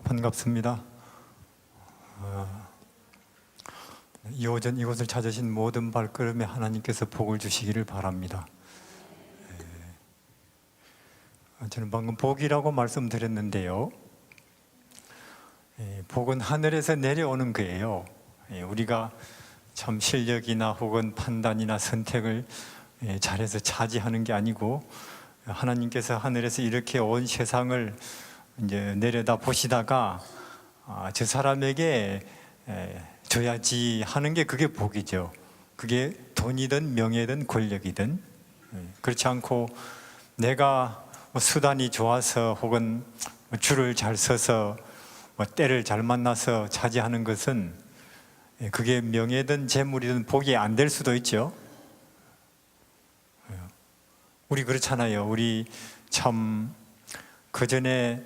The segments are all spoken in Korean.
반갑습니다. 이 오전 이곳을 찾으신 모든 발걸음에 하나님께서 복을 주시기를 바랍니다. 저는 방금 복이라고 말씀드렸는데요, 복은 하늘에서 내려오는 거예요. 우리가 참 실력이나 혹은 판단이나 선택을 잘해서 차지하는 게 아니고, 하나님께서 하늘에서 이렇게 온 세상을 이제 내려다 보시다가 저 사람에게 줘야지 하는 게 그게 복이죠. 그게 돈이든 명예든 권력이든. 그렇지 않고 내가 수단이 좋아서 혹은 줄을 잘 서서 때를 잘 만나서 차지하는 것은 그게 명예든 재물이든 복이 안 될 수도 있죠. 우리 그렇잖아요. 우리 참 그전에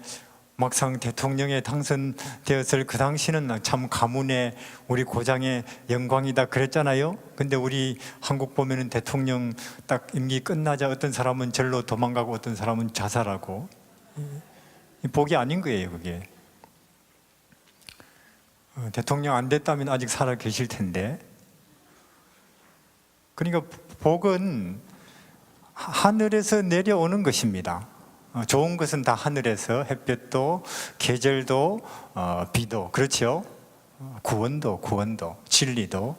막상 대통령에 당선되었을 그 당시는 참 가문의 우리 고장의 영광이다 그랬잖아요. 근데 우리 한국 보면은 대통령 딱 임기 끝나자 어떤 사람은 절로 도망가고 어떤 사람은 자살하고, 복이 아닌 거예요. 그게 대통령 안 됐다면 아직 살아 계실 텐데. 그러니까 복은 하늘에서 내려오는 것입니다. 좋은 것은 다 하늘에서, 햇볕도 계절도 비도, 그렇죠? 구원도 진리도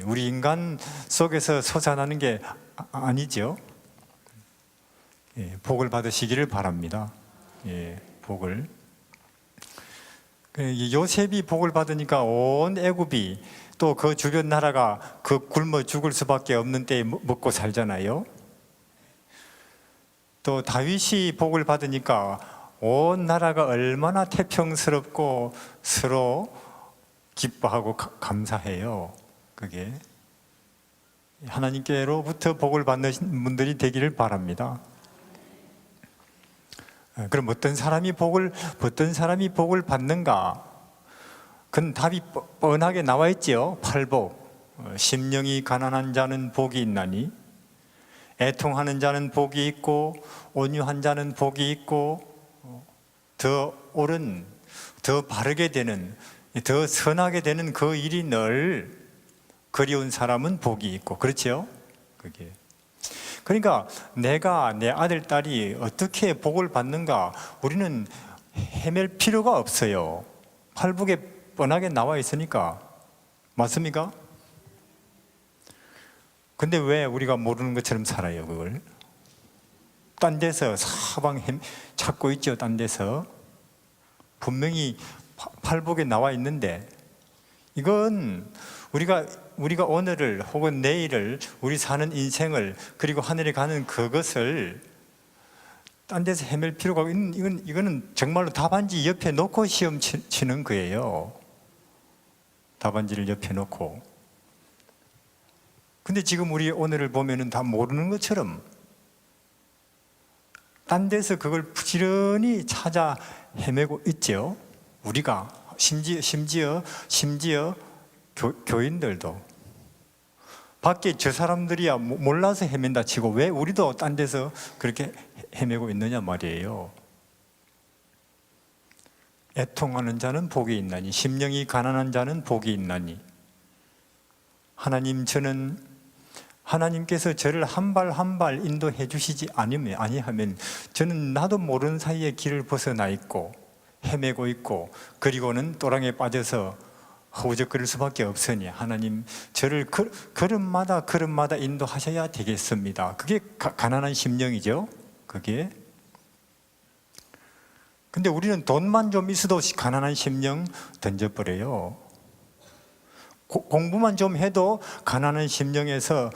우리 인간 속에서 솟아나는 게 아니죠. 복을 받으시기를 바랍니다. 복을. 요셉이 복을 받으니까 온 애굽이 또 그 주변 나라가 그 굶어 죽을 수밖에 없는 때에 먹고 살잖아요. 또 다윗이 복을 받으니까 온 나라가 얼마나 태평스럽고 서로 기뻐하고 감사해요. 그게 하나님께로부터 복을 받는 분들이 되기를 바랍니다. 그럼 어떤 사람이 복을 받는가? 그건 답이 뻔하게 나와 있지요. 팔복. 심령이 가난한 자는 복이 있나니, 애통하는 자는 복이 있고, 온유한 자는 복이 있고, 더 옳은, 더 바르게 되는, 더 선하게 되는 그 일이 늘 그리운 사람은 복이 있고, 그렇죠? 그게. 그러니까 내가, 내 아들, 딸이 어떻게 복을 받는가 우리는 헤맬 필요가 없어요. 팔복에 뻔하게 나와 있으니까. 맞습니까? 근데 왜 우리가 모르는 것처럼 살아요, 그걸? 딴 데서 사방 찾고 있죠, 딴 데서. 분명히 팔복에 나와 있는데, 이건 우리가 오늘을 혹은 내일을, 우리 사는 인생을, 그리고 하늘에 가는 그것을 딴 데서 헤맬 필요가 없는, 이거는 정말로 답안지 옆에 놓고 시험 치는 거예요. 답안지를 옆에 놓고. 근데 지금 우리 오늘을 보면은 다 모르는 것처럼 딴 데서 그걸 부지런히 찾아 헤매고 있죠. 우리가 심지어 교인들도 밖에 저 사람들이야 몰라서 헤맨다 치고 왜 우리도 딴 데서 그렇게 헤매고 있느냐 말이에요. 애통하는 자는 복이 있나니, 심령이 가난한 자는 복이 있나니. 하나님께서 저를 한 발 한 발 인도해 주시지 아니하면 저는 나도 모르는 사이에 길을 벗어나 있고 헤매고 있고, 그리고는 또랑에 빠져서 허우적거릴 수밖에 없으니 하나님 저를 걸음마다 인도하셔야 되겠습니다. 그게 가난한 심령이죠. 그게. 근데 우리는 돈만 좀 있어도 가난한 심령 던져버려요. 공부만 좀 해도 가난한 심령에서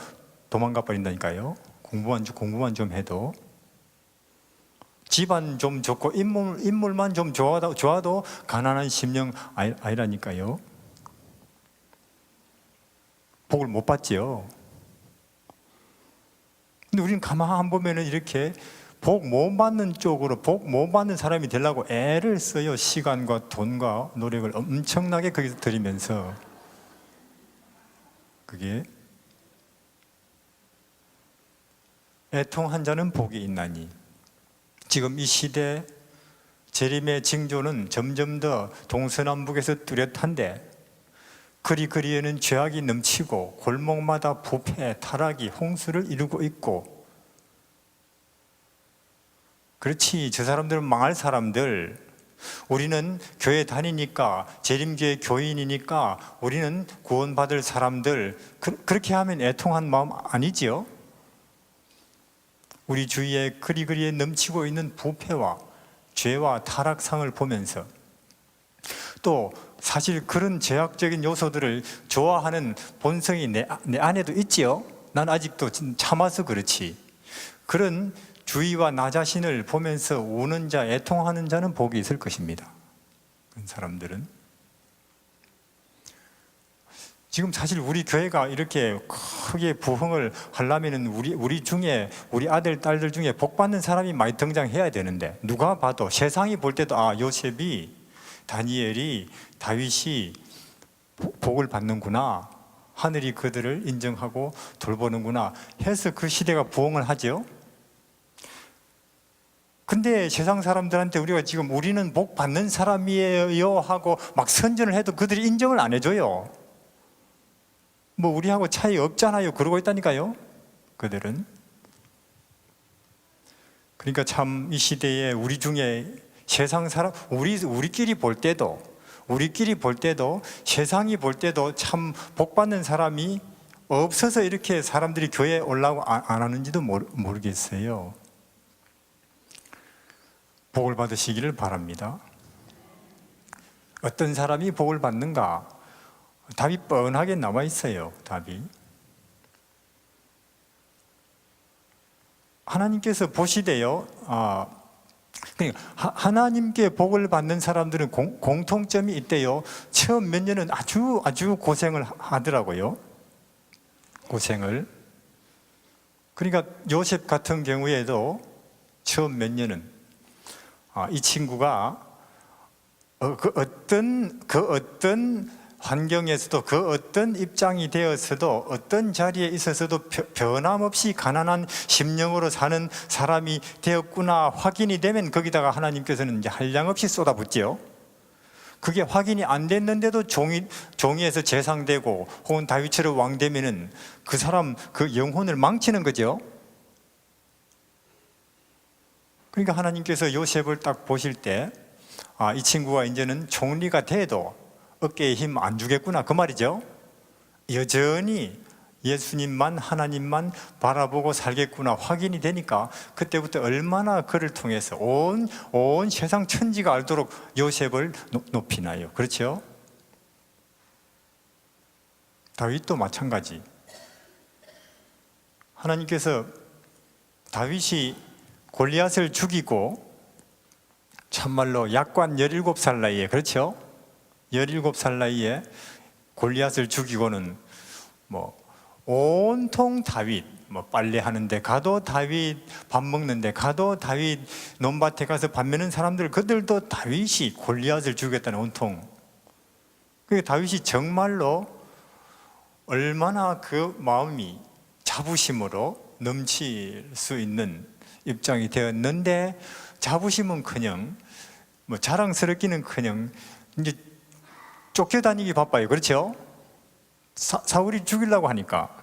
도망가 버린다니까요. 공부만 좀 해도. 집안 좀 좋고 인물만 좀 좋아도 가난한 심령 아니라니까요. 복을 못 받지요. 근데 우리는 가만 보면은 이렇게 복 못 받는 쪽으로, 복 못 받는 사람이 되려고 애를 써요. 시간과 돈과 노력을 엄청나게 거기서 들이면서. 그게 애통한 자는 복이 있나니. 지금 이 시대 재림의 징조는 점점 더 동서남북에서 뚜렷한데 그리그리에는 죄악이 넘치고 골목마다 부패, 타락이 홍수를 이루고 있고, 그렇지, 저 사람들은 망할 사람들, 우리는 교회 다니니까, 재림교회 교인이니까 우리는 구원받을 사람들, 그렇게 하면 애통한 마음 아니지요? 우리 주위에 그리그리에 넘치고 있는 부패와 죄와 타락상을 보면서, 또 사실 그런 죄악적인 요소들을 좋아하는 본성이 내 안에도 있지요. 난 아직도 참아서 그렇지. 그런 주위와 나 자신을 보면서 우는 자, 애통하는 자는 복이 있을 것입니다. 그런 사람들은. 지금 사실 우리 교회가 이렇게 크게 부흥을 하려면 우리 중에, 우리 아들, 딸들 중에 복 받는 사람이 많이 등장해야 되는데, 누가 봐도, 세상이 볼 때도, 아, 요셉이, 다니엘이, 다윗이 복을 받는구나, 하늘이 그들을 인정하고 돌보는구나 해서 그 시대가 부흥을 하죠. 근데 세상 사람들한테 우리가 지금 우리는 복 받는 사람이에요 하고 막 선전을 해도 그들이 인정을 안 해줘요. 뭐 우리하고 차이 없잖아요 그러고 있다니까요, 그들은. 그러니까 참 이 시대에 우리 중에 세상 사람, 우리끼리 볼 때도 세상이 볼 때도 참 복 받는 사람이 없어서 이렇게 사람들이 교회에 올라오고 안 하는지도 모르겠어요. 복을 받으시기를 바랍니다. 어떤 사람이 복을 받는가? 답이 뻔하게 나와 있어요. 답이. 하나님께서 보시되요, 그러니까 하나님께 복을 받는 사람들은 공통점이 있대요. 처음 몇 년은 아주 고생을 하더라고요. 고생을. 그러니까 요셉 같은 경우에도 처음 몇 년은 이 친구가 그 어떤 환경에서도, 그 어떤 입장이 되었어도, 어떤 자리에 있어서도 변함없이 가난한 심령으로 사는 사람이 되었구나 확인이 되면 거기다가 하나님께서는 이제 한량없이 쏟아붓지요. 그게 확인이 안 됐는데도 종이에서 재상되고 혹은 다윗처럼 왕 되면은 그 사람 그 영혼을 망치는 거죠. 그러니까 하나님께서 요셉을 딱 보실 때, 이 친구가 이제는 총리가 돼도 어깨에 힘 안 주겠구나 그 말이죠. 여전히 예수님만, 하나님만 바라보고 살겠구나 확인이 되니까 그때부터 얼마나 그를 통해서 온 세상 천지가 알도록 요셉을 높이나요. 그렇죠? 다윗도 마찬가지. 하나님께서 다윗이 골리앗을 죽이고 참말로 약관 17살 나이에, 그렇죠? 17살 나이에 골리앗을 죽이고는 온통 다윗, 빨래하는 데 가도 다윗, 밥 먹는 데 가도 다윗, 논밭에 가서 밥 매는 사람들, 그들도 다윗이 골리앗을 죽였다는 온통. 그게 다윗이 정말로 얼마나 그 마음이 자부심으로 넘칠 수 있는 입장이 되었는데, 자부심은커녕 자랑스럽기는커녕 이제 쫓겨다니기 바빠요. 그렇죠? 사울이 죽이려고 하니까.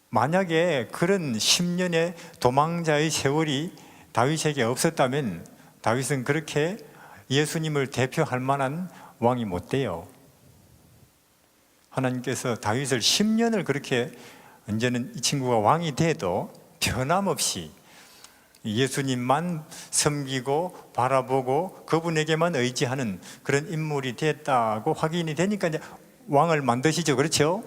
만약에 그런 10년의 도망자의 세월이 다윗에게 없었다면 다윗은 그렇게 예수님을 대표할 만한 왕이 못 돼요. 하나님께서 다윗을 10년을 그렇게, 이제는 이 친구가 왕이 돼도 변함없이 예수님만 섬기고 바라보고 그분에게만 의지하는 그런 인물이 됐다고 확인이 되니까 이제 왕을 만드시죠. 그렇죠?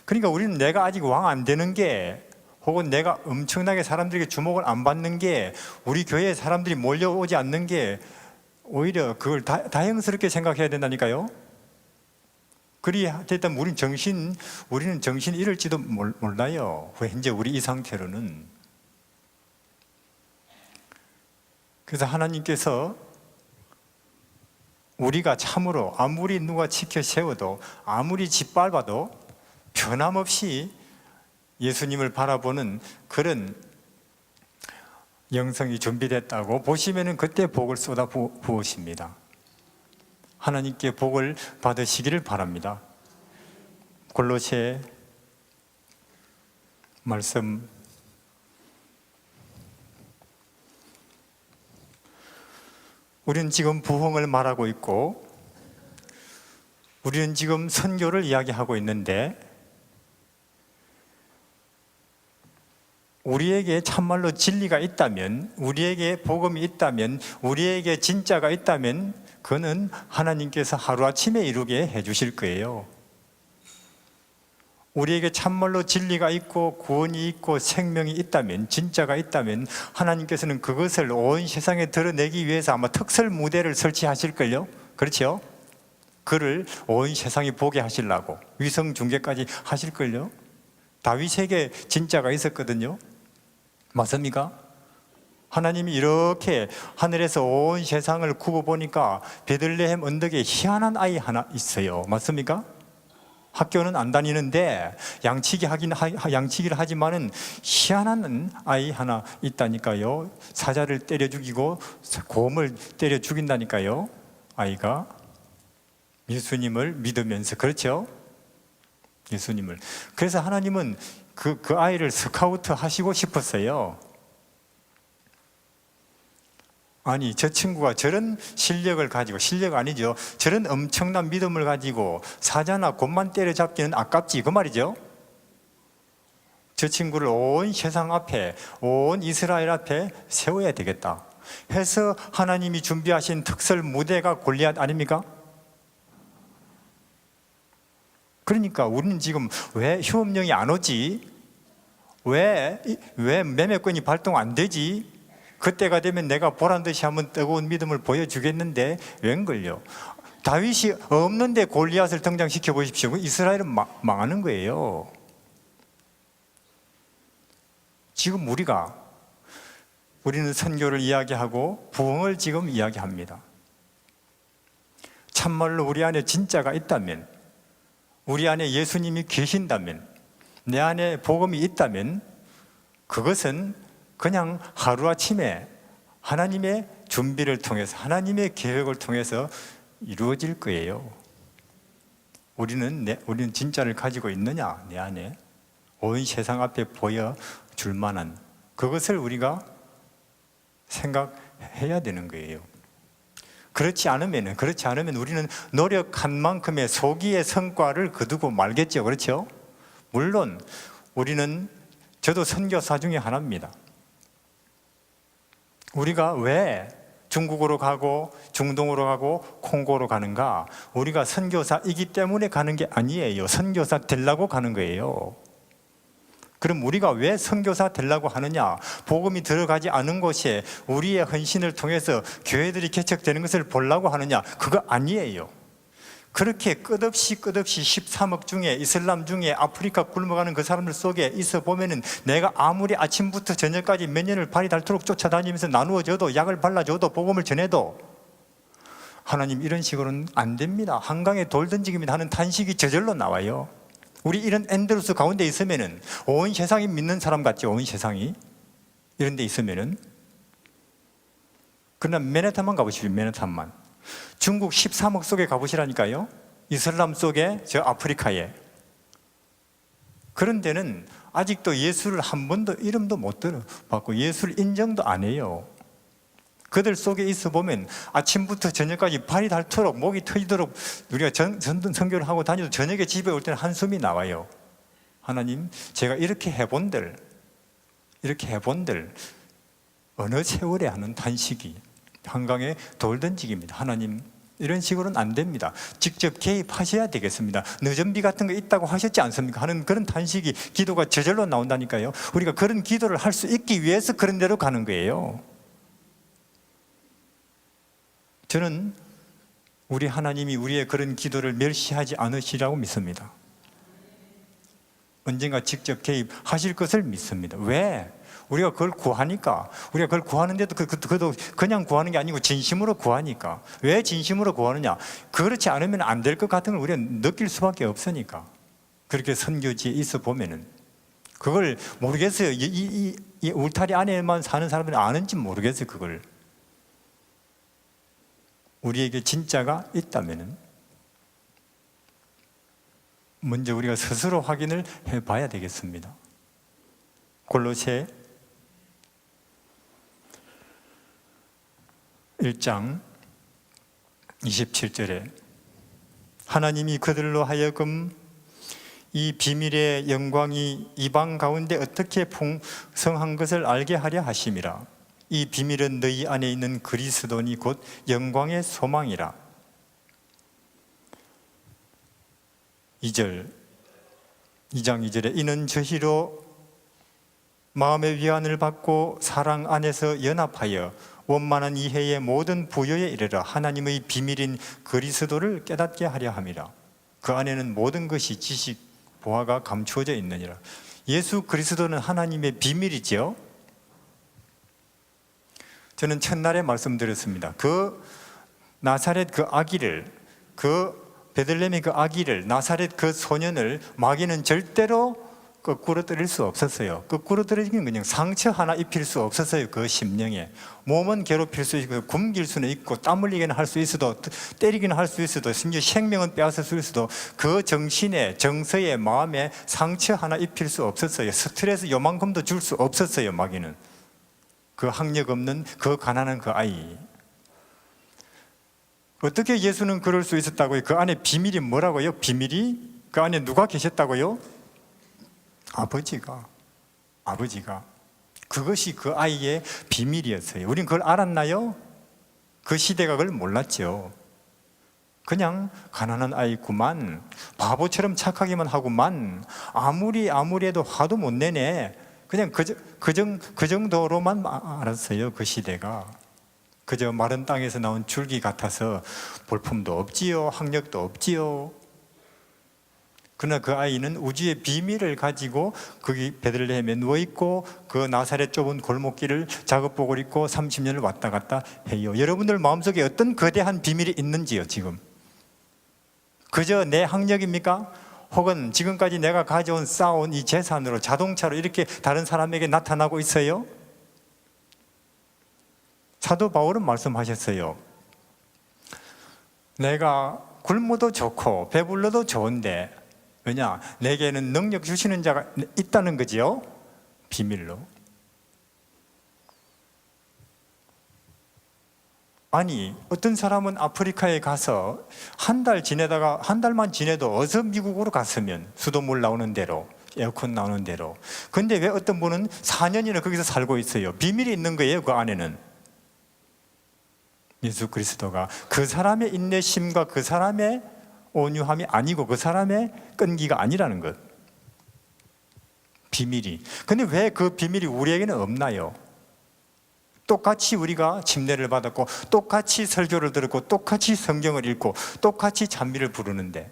그러니까 우리는 내가 아직 왕 안 되는 게, 혹은 내가 엄청나게 사람들에게 주목을 안 받는 게, 우리 교회에 사람들이 몰려오지 않는 게 오히려 그걸 다행스럽게 생각해야 된다니까요. 그리 됐다면 우리는 정신 잃을지도 몰라요. 현재 우리 이 상태로는. 그래서 하나님께서 우리가 참으로 아무리 누가 지켜 세워도, 아무리 짓밟아도 변함없이 예수님을 바라보는 그런 영성이 준비됐다고 보시면은 그때 복을 쏟아 부으십니다. 하나님께 복을 받으시기를 바랍니다. 골로새 말씀 우리는 지금 부흥을 말하고 있고 우리는 지금 선교를 이야기하고 있는데 우리에게 참말로 진리가 있다면, 우리에게 복음이 있다면, 우리에게 진짜가 있다면 그는 하나님께서 하루아침에 이루게 해주실 거예요. 우리에게 참말로 진리가 있고 구원이 있고 생명이 있다면, 진짜가 있다면 하나님께서는 그것을 온 세상에 드러내기 위해서 아마 특설 무대를 설치하실걸요. 그렇죠? 그를 온 세상이 보게 하시려고 위성 중계까지 하실걸요. 다윗에게 진짜가 있었거든요. 맞습니까? 하나님이 이렇게 하늘에서 온 세상을 구워 보니까 베들레헴 언덕에 희한한 아이 하나 있어요. 맞습니까? 학교는 안 다니는데 양치기를 하지만은 희한한 아이 하나 있다니까요. 사자를 때려 죽이고 곰을 때려 죽인다니까요. 아이가 예수님을 믿으면서. 그렇죠? 예수님을. 그래서 하나님은 그 아이를 스카우트 하시고 싶었어요. 아니, 저 친구가 저런 실력을 가지고, 실력 아니죠, 저런 엄청난 믿음을 가지고 사자나 곰만 때려잡기는 아깝지, 그 말이죠. 저 친구를 온 세상 앞에, 온 이스라엘 앞에 세워야 되겠다 해서 하나님이 준비하신 특설 무대가 골리앗 아닙니까? 그러니까 우리는 지금 왜 휴업령이 안 오지? 왜 매매권이 발동 안 되지? 그때가 되면 내가 보란듯이 한번 뜨거운 믿음을 보여주겠는데 웬걸요? 다윗이 없는데 골리앗을 등장시켜 보십시오. 이스라엘은 망하는 거예요. 지금 우리는 선교를 이야기하고 부흥을 지금 이야기합니다. 참말로 우리 안에 진짜가 있다면, 우리 안에 예수님이 계신다면, 내 안에 복음이 있다면 그것은 그냥 하루아침에 하나님의 준비를 통해서, 하나님의 계획을 통해서 이루어질 거예요. 우리는 진짜를 가지고 있느냐? 내 안에 온 세상 앞에 보여줄 만한 그것을 우리가 생각해야 되는 거예요. 그렇지 않으면 우리는 노력한 만큼의 소기의 성과를 거두고 말겠죠. 그렇죠? 물론 저도 선교사 중에 하나입니다. 우리가 왜 중국으로 가고 중동으로 가고 콩고로 가는가? 우리가 선교사이기 때문에 가는 게 아니에요. 선교사 되려고 가는 거예요. 그럼 우리가 왜 선교사 되려고 하느냐? 복음이 들어가지 않은 곳에 우리의 헌신을 통해서 교회들이 개척되는 것을 보려고 하느냐? 그거 아니에요. 그렇게 끝없이 13억 중에, 이슬람 중에 아프리카 굶어가는 그 사람들 속에 있어 보면은 내가 아무리 아침부터 저녁까지 몇 년을 발이 닳도록 쫓아다니면서 나누어줘도, 약을 발라줘도, 복음을 전해도 하나님 이런 식으로는 안 됩니다. 한강에 돌 던지기만 하는 탄식이 저절로 나와요. 우리 이런 앤드루스 가운데 있으면은 온 세상이 믿는 사람 같죠. 온 세상이 이런 데 있으면은. 그러나 맨해튼만 가보십시오. 맨해튼만. 중국 13억 속에 가보시라니까요. 이슬람 속에, 저 아프리카에. 그런 데는 아직도 예수를 한 번도 이름도 못 들어봤고 예수를 인정도 안 해요. 그들 속에 있어 보면 아침부터 저녁까지 발이 닳도록, 목이 터지도록 우리가 선교를 하고 다녀도 저녁에 집에 올 때는 한숨이 나와요. 하나님, 제가 이렇게 해본들 어느 세월에 하는 단식이 한강에 돌 던지기입니다. 하나님, 이런 식으로는 안 됩니다. 직접 개입하셔야 되겠습니다. 늦은비 같은 거 있다고 하셨지 않습니까? 하는 그런 단식이, 기도가 저절로 나온다니까요. 우리가 그런 기도를 할 수 있기 위해서 그런 데로 가는 거예요. 저는 우리 하나님이 우리의 그런 기도를 멸시하지 않으시라고 믿습니다. 언젠가 직접 개입하실 것을 믿습니다. 왜? 우리가 그걸 구하니까. 우리가 그걸 구하는데도 그것도 그냥 구하는 게 아니고 진심으로 구하니까. 왜 진심으로 구하느냐? 그렇지 않으면 안 될 것 같은 걸 우리가 느낄 수밖에 없으니까. 그렇게 선교지에 있어 보면은 그걸 모르겠어요. 이 이 울타리 안에만 사는 사람들은 아는지 모르겠어요. 그걸 우리에게 진짜가 있다면은 먼저 우리가 스스로 확인을 해봐야 되겠습니다. 골로새 1장 27절에 하나님이 그들로 하여금 이 비밀의 영광이 이방 가운데 어떻게 풍성한 것을 알게 하려 하심이라. 이 비밀은 너희 안에 있는 그리스도니 곧 영광의 소망이라. 2장 2절에 이는 저희로 마음의 위안을 받고 사랑 안에서 연합하여 원만한 이해의 모든 부요에 이르러 하나님의 비밀인 그리스도를 깨닫게 하려 함이라. 그 안에는 모든 것이 지식, 보화가 감추어져 있느니라. 예수 그리스도는 하나님의 비밀이지요. 저는 첫날에 말씀드렸습니다. 그 나사렛 그 아기를, 그 베들레헴의 그 아기를, 나사렛 그 소년을 마귀는 절대로 거꾸로 때릴 수 없었어요. 거꾸로 때리기는 그냥 상처 하나 입힐 수 없었어요. 그 심령에 몸은 괴롭힐 수 있고 굶길 수는 있고 땀 흘리기는 할 수 있어도 때리기는 할 수 있어도 심지어 생명은 빼앗을 수 있어도 그 정신에 정서에 마음에 상처 하나 입힐 수 없었어요. 스트레스 요만큼도 줄 수 없었어요. 마귀는 그 학력 없는 그 가난한 그 아이. 어떻게 예수는 그럴 수 있었다고요? 그 안에 비밀이 뭐라고요? 비밀이 그 안에 누가 계셨다고요? 아버지가 그것이 그 아이의 비밀이었어요. 우린 그걸 알았나요? 그 시대가 그걸 몰랐죠. 그냥 가난한 아이구만, 바보처럼 착하기만 하구만, 아무리 해도 화도 못 내네, 그냥 그 정도로만 알았어요. 그 시대가 그저 마른 땅에서 나온 줄기 같아서 볼품도 없지요, 학력도 없지요. 그러나 그 아이는 우주의 비밀을 가지고 거기 베들레헴에 누워있고 그 나사렛 좁은 골목길을 작업복을 입고 30년을 왔다 갔다 해요. 여러분들 마음속에 어떤 거대한 비밀이 있는지요? 지금 그저 내 학력입니까? 혹은 지금까지 내가 가져온 쌓아온 이 재산으로 자동차로 이렇게 다른 사람에게 나타나고 있어요? 사도 바울은 말씀하셨어요. 내가 굶어도 좋고 배불러도 좋은데, 왜냐? 내게는 능력 주시는 자가 있다는 거지요. 비밀로. 아니, 어떤 사람은 아프리카에 가서 한 달만 지내도 어서 미국으로 갔으면, 수돗물 나오는 대로, 에어컨 나오는 대로. 근데 왜 어떤 분은 4년이나 거기서 살고 있어요? 비밀이 있는 거예요. 그 안에는 예수 그리스도가 그 사람의 인내심과 그 사람의 온유함이 아니고 그 사람의 끈기가 아니라는 것. 비밀이. 근데 왜 그 비밀이 우리에게는 없나요? 똑같이 우리가 침례를 받았고 똑같이 설교를 들었고 똑같이 성경을 읽고 똑같이 찬미를 부르는데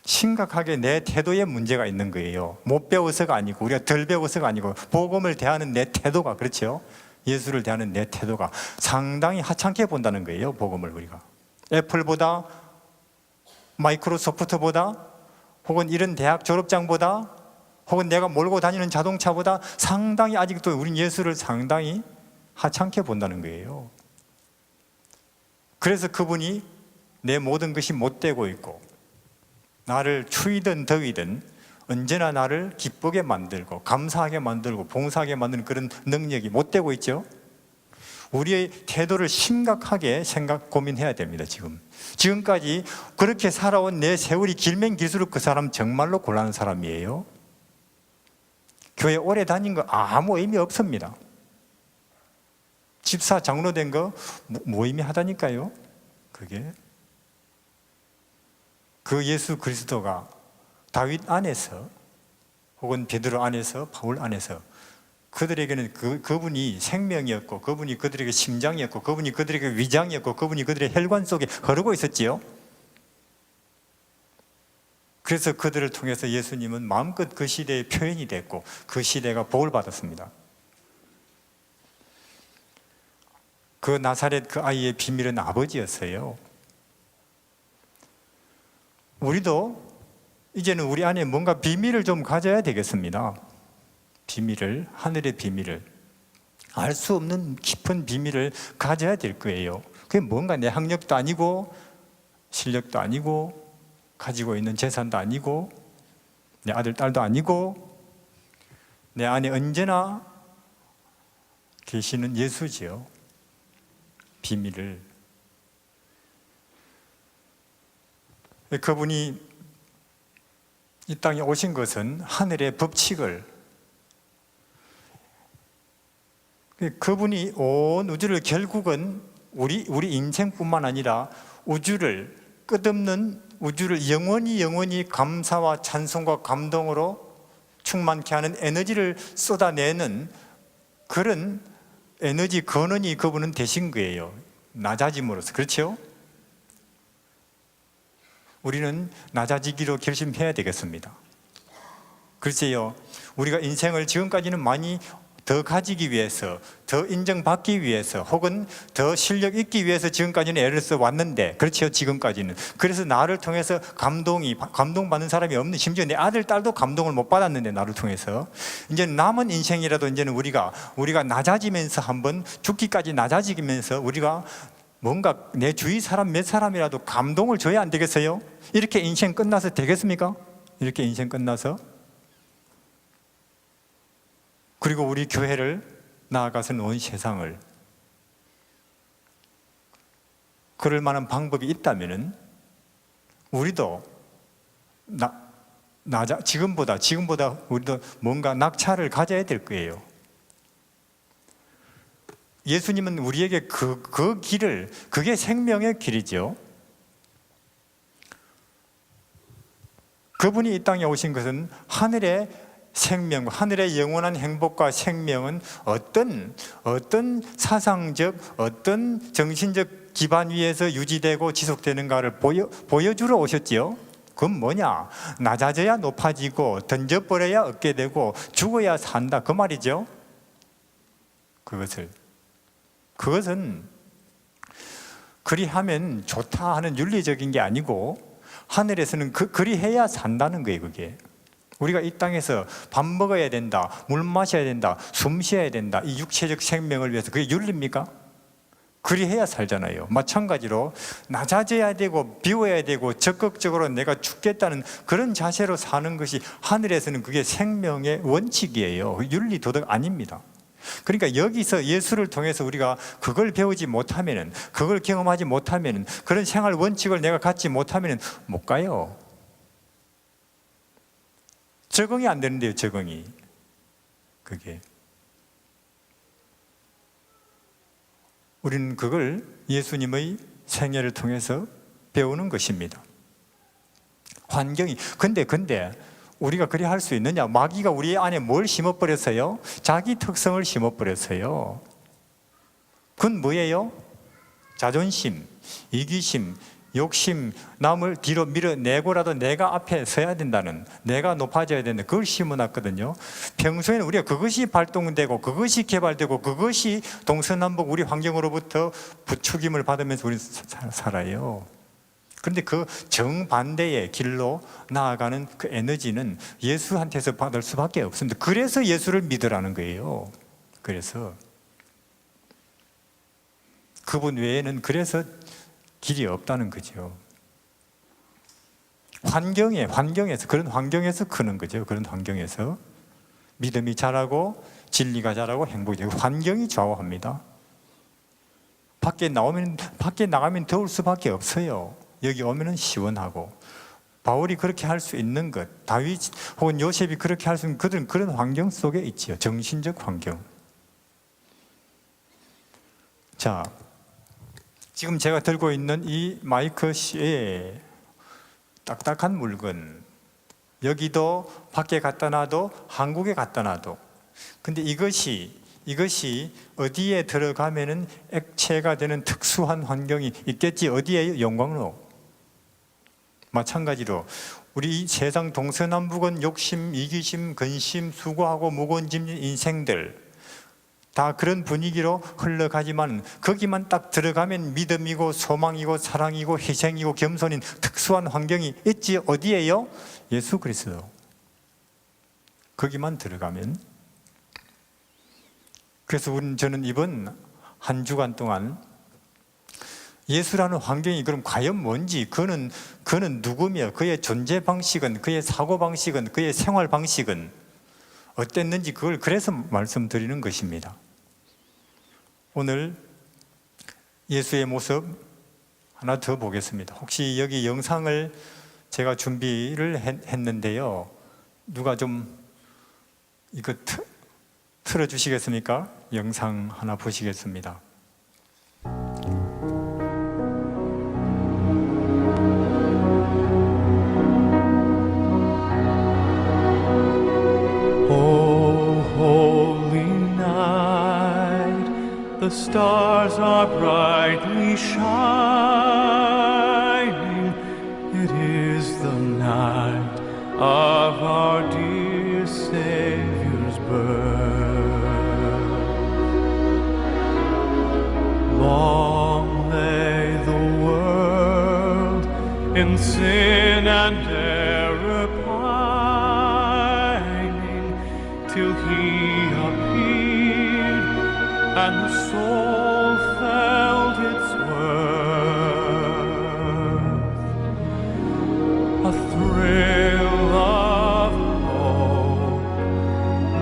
심각하게 내 태도에 문제가 있는 거예요. 못 배워서가 아니고 우리가 덜 배워서가 아니고 복음을 대하는 내 태도가, 그렇죠? 예수를 대하는 내 태도가 상당히 하찮게 본다는 거예요. 복음을 우리가 애플보다, 마이크로소프트보다, 혹은 이런 대학 졸업장보다, 혹은 내가 몰고 다니는 자동차보다 상당히 아직도 우린 예수를 상당히 하찮게 본다는 거예요. 그래서 그분이 내 모든 것이 못되고 있고 나를 추위든 더위든 언제나 나를 기쁘게 만들고 감사하게 만들고 봉사하게 만드는 그런 능력이 못되고 있죠. 우리의 태도를 심각하게 고민해야 됩니다. 지금까지 그렇게 살아온 내 세월이 길면 길수록 그 사람 정말로 곤란한 사람이에요. 교회 오래 다닌 거 아무 의미 없습니다. 집사 장로 된 거 무의미하다니까요. 그게 그 예수 그리스도가 다윗 안에서 혹은 베드로 안에서 바울 안에서 그들에게는 그분이 생명이었고 그분이 그들에게 심장이었고 그분이 그들에게 위장이었고 그분이 그들의 혈관 속에 흐르고 있었지요. 그래서 그들을 통해서 예수님은 마음껏 그 시대의 표현이 됐고 그 시대가 복을 받았습니다. 그 나사렛 그 아이의 비밀은 아버지였어요. 우리도 이제는 우리 안에 뭔가 비밀을 좀 가져야 되겠습니다. 비밀을, 하늘의 비밀을, 알 수 없는 깊은 비밀을 가져야 될 거예요. 그게 뭔가 내 학력도 아니고 실력도 아니고 가지고 있는 재산도 아니고 내 아들, 딸도 아니고 내 안에 언제나 계시는 예수지요. 비밀을. 그분이 이 땅에 오신 것은 하늘의 법칙을, 그분이 온 우주를 결국은 우리 인생뿐만 아니라 우주를, 끝없는 우주를 영원히 감사와 찬송과 감동으로 충만케 하는 에너지를 쏟아내는 그런 에너지 근원이 그분은 되신 거예요. 낮아짐으로써. 그렇죠? 우리는 낮아지기로 결심해야 되겠습니다. 글쎄요, 우리가 인생을 지금까지는 많이 더 가지기 위해서, 더 인정받기 위해서, 혹은 더 실력 있기 위해서 지금까지는 애를 써 왔는데, 그렇죠, 지금까지는. 그래서 나를 통해서 감동받는 사람이 없는, 심지어 내 아들, 딸도 감동을 못 받았는데, 나를 통해서. 이제 남은 인생이라도 이제는 우리가 낮아지면서, 한번 죽기까지 낮아지면서 우리가 뭔가 내 주위 사람 몇 사람이라도 감동을 줘야 안 되겠어요? 이렇게 인생 끝나서 되겠습니까? 이렇게 인생 끝나서? 그리고 우리 교회를 나아가서는 온 세상을, 그럴 만한 방법이 있다면은 우리도 지금보다 우리도 뭔가 낙차를 가져야 될 거예요. 예수님은 우리에게 그 길을, 그게 생명의 길이죠. 그분이 이 땅에 오신 것은 하늘의 생명, 하늘의 영원한 행복과 생명은 어떤 사상적, 어떤 정신적 기반 위에서 유지되고 지속되는가를 보여주러 오셨지요. 그건 뭐냐? 낮아져야 높아지고 던져버려야 얻게 되고 죽어야 산다, 그 말이죠. 그것은 그리하면 좋다 하는 윤리적인 게 아니고, 하늘에서는 그리해야 산다는 거예요. 그게 우리가 이 땅에서 밥 먹어야 된다, 물 마셔야 된다, 숨 쉬어야 된다, 이 육체적 생명을 위해서, 그게 윤리입니까? 그리해야 살잖아요. 마찬가지로 낮아져야 되고 비워야 되고 적극적으로 내가 죽겠다는 그런 자세로 사는 것이 하늘에서는 그게 생명의 원칙이에요. 윤리 도덕 아닙니다. 그러니까 여기서 예수를 통해서 우리가 그걸 배우지 못하면은, 그걸 경험하지 못하면은, 그런 생활 원칙을 내가 갖지 못하면은 못 가요. 적응이 안 되는데요, 적응이. 그게. 우리는 그걸 예수님의 생애를 통해서 배우는 것입니다. 환경이. 근데 우리가 그리 할 수 있느냐? 마귀가 우리 안에 뭘 심어버렸어요? 자기 특성을 심어버렸어요. 그건 뭐예요? 자존심, 이기심, 욕심, 남을 뒤로 밀어내고라도 내가 앞에 서야 된다는, 내가 높아져야 된다, 그걸 심어놨거든요. 평소에는 우리가 그것이 발동되고 그것이 개발되고 그것이 동서남북 우리 환경으로부터 부추김을 받으면서 우리는 살아요. 그런데 그 정반대의 길로 나아가는 그 에너지는 예수한테서 받을 수밖에 없습니다. 그래서 예수를 믿으라는 거예요. 그래서 그분 외에는 그래서 길이 없다는 거죠. 환경에서, 그런 환경에서 크는 거죠. 그런 환경에서 믿음이 자라고 진리가 자라고 행복이 되고, 환경이 좌우합니다. 밖에 나가면 더울 수밖에 없어요. 여기 오면은 시원하고. 바울이 그렇게 할 수 있는 것, 다윗 혹은 요셉이 그렇게 할 수 있는, 그들은 그런 환경 속에 있지요. 정신적 환경. 자, 지금 제가 들고 있는 이 마이크 씨의 딱딱한 물건, 여기도 밖에 갖다 놔도 한국에 갖다 놔도, 근데 이것이 어디에 들어가면은 액체가 되는 특수한 환경이 있겠지. 어디에요? 영광로. 마찬가지로 우리 세상 동서남북은 욕심, 이기심, 근심, 수고하고 무거운 짐진 인생들 다 그런 분위기로 흘러가지만, 거기만 딱 들어가면 믿음이고 소망이고 사랑이고 희생이고 겸손인 특수한 환경이 있지. 어디에요? 예수 그리스도. 거기만 들어가면 그래서 저는 이번 한 주간 동안 예수라는 환경이 그럼 과연 뭔지, 그는 누구며, 그의 존재 방식은, 그의 사고 방식은, 그의 생활 방식은 어땠는지, 그걸 그래서 말씀드리는 것입니다. 오늘 예수의 모습 하나 더 보겠습니다. 혹시 여기 영상을 제가 준비를 했는데요, 누가 좀 이거 틀어주시겠습니까? 영상 하나 보시겠습니다. The stars are brightly shining. It is the night of our dear Savior's birth. Long lay the world in sin and error pining, till He appeared and the soul felt its worth. A thrill of hope,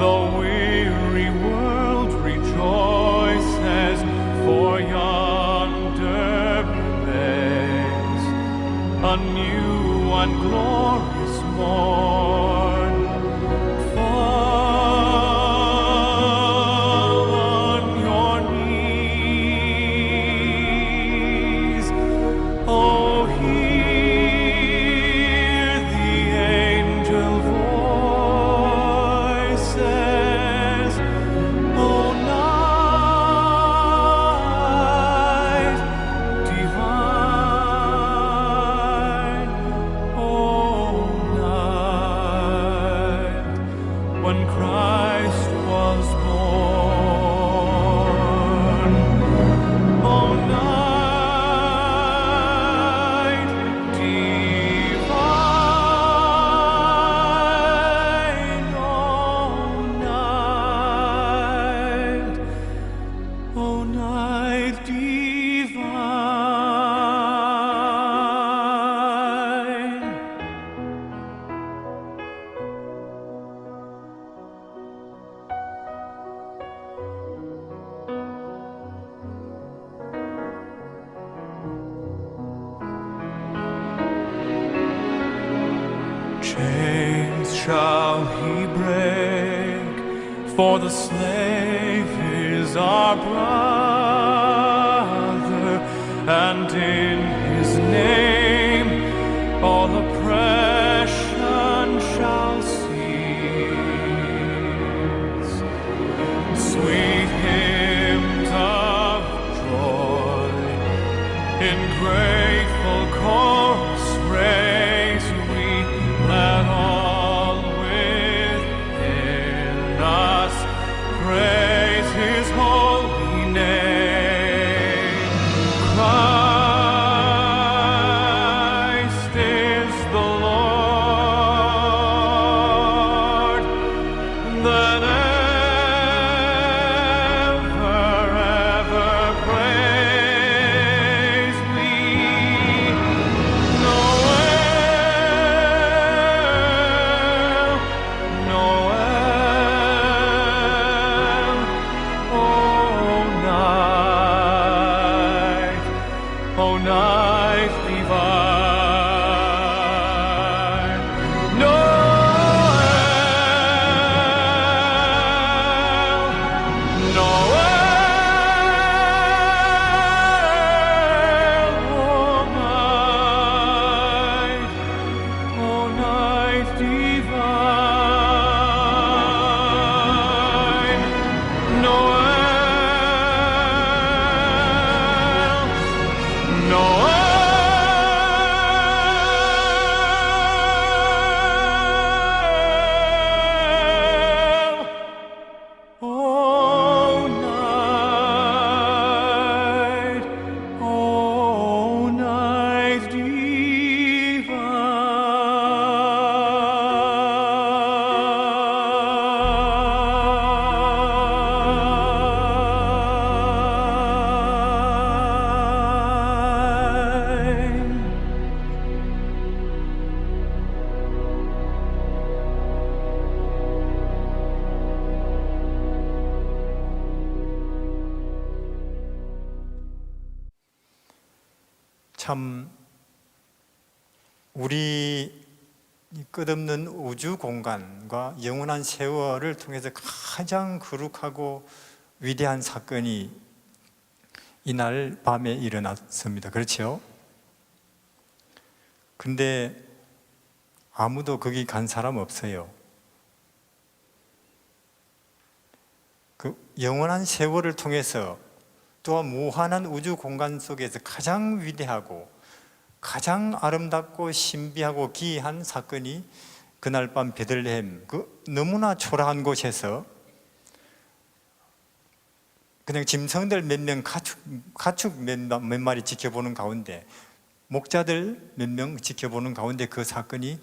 the weary world rejoices, for yonder breaks a new and glorious morn. When Christ was born, O night divine, O night divine. Chains shall He break, for the slave is our brother, and in His name all oppression shall cease. Sweet hymns of joy in grateful chorus raise we, let all within us praise His holy name. Christ is the Lord, that ever praise we. O night divine, Noel, Noel, O night divine, Noel. 참 우리 끝없는 우주 공간과 영원한 세월을 통해서 가장 거룩하고 위대한 사건이 이날 밤에 일어났습니다. 그렇죠? 근데 아무도 거기 간 사람 없어요. 그 영원한 세월을 통해서 또한 무한한 우주 공간 속에서 가장 위대하고 가장 아름답고 신비하고 기이한 사건이 그날 밤 베들레헴 그 너무나 초라한 곳에서 그냥 짐승들 몇 명 가축 몇 마리 지켜보는 가운데 목자들 몇 명 지켜보는 가운데 그 사건이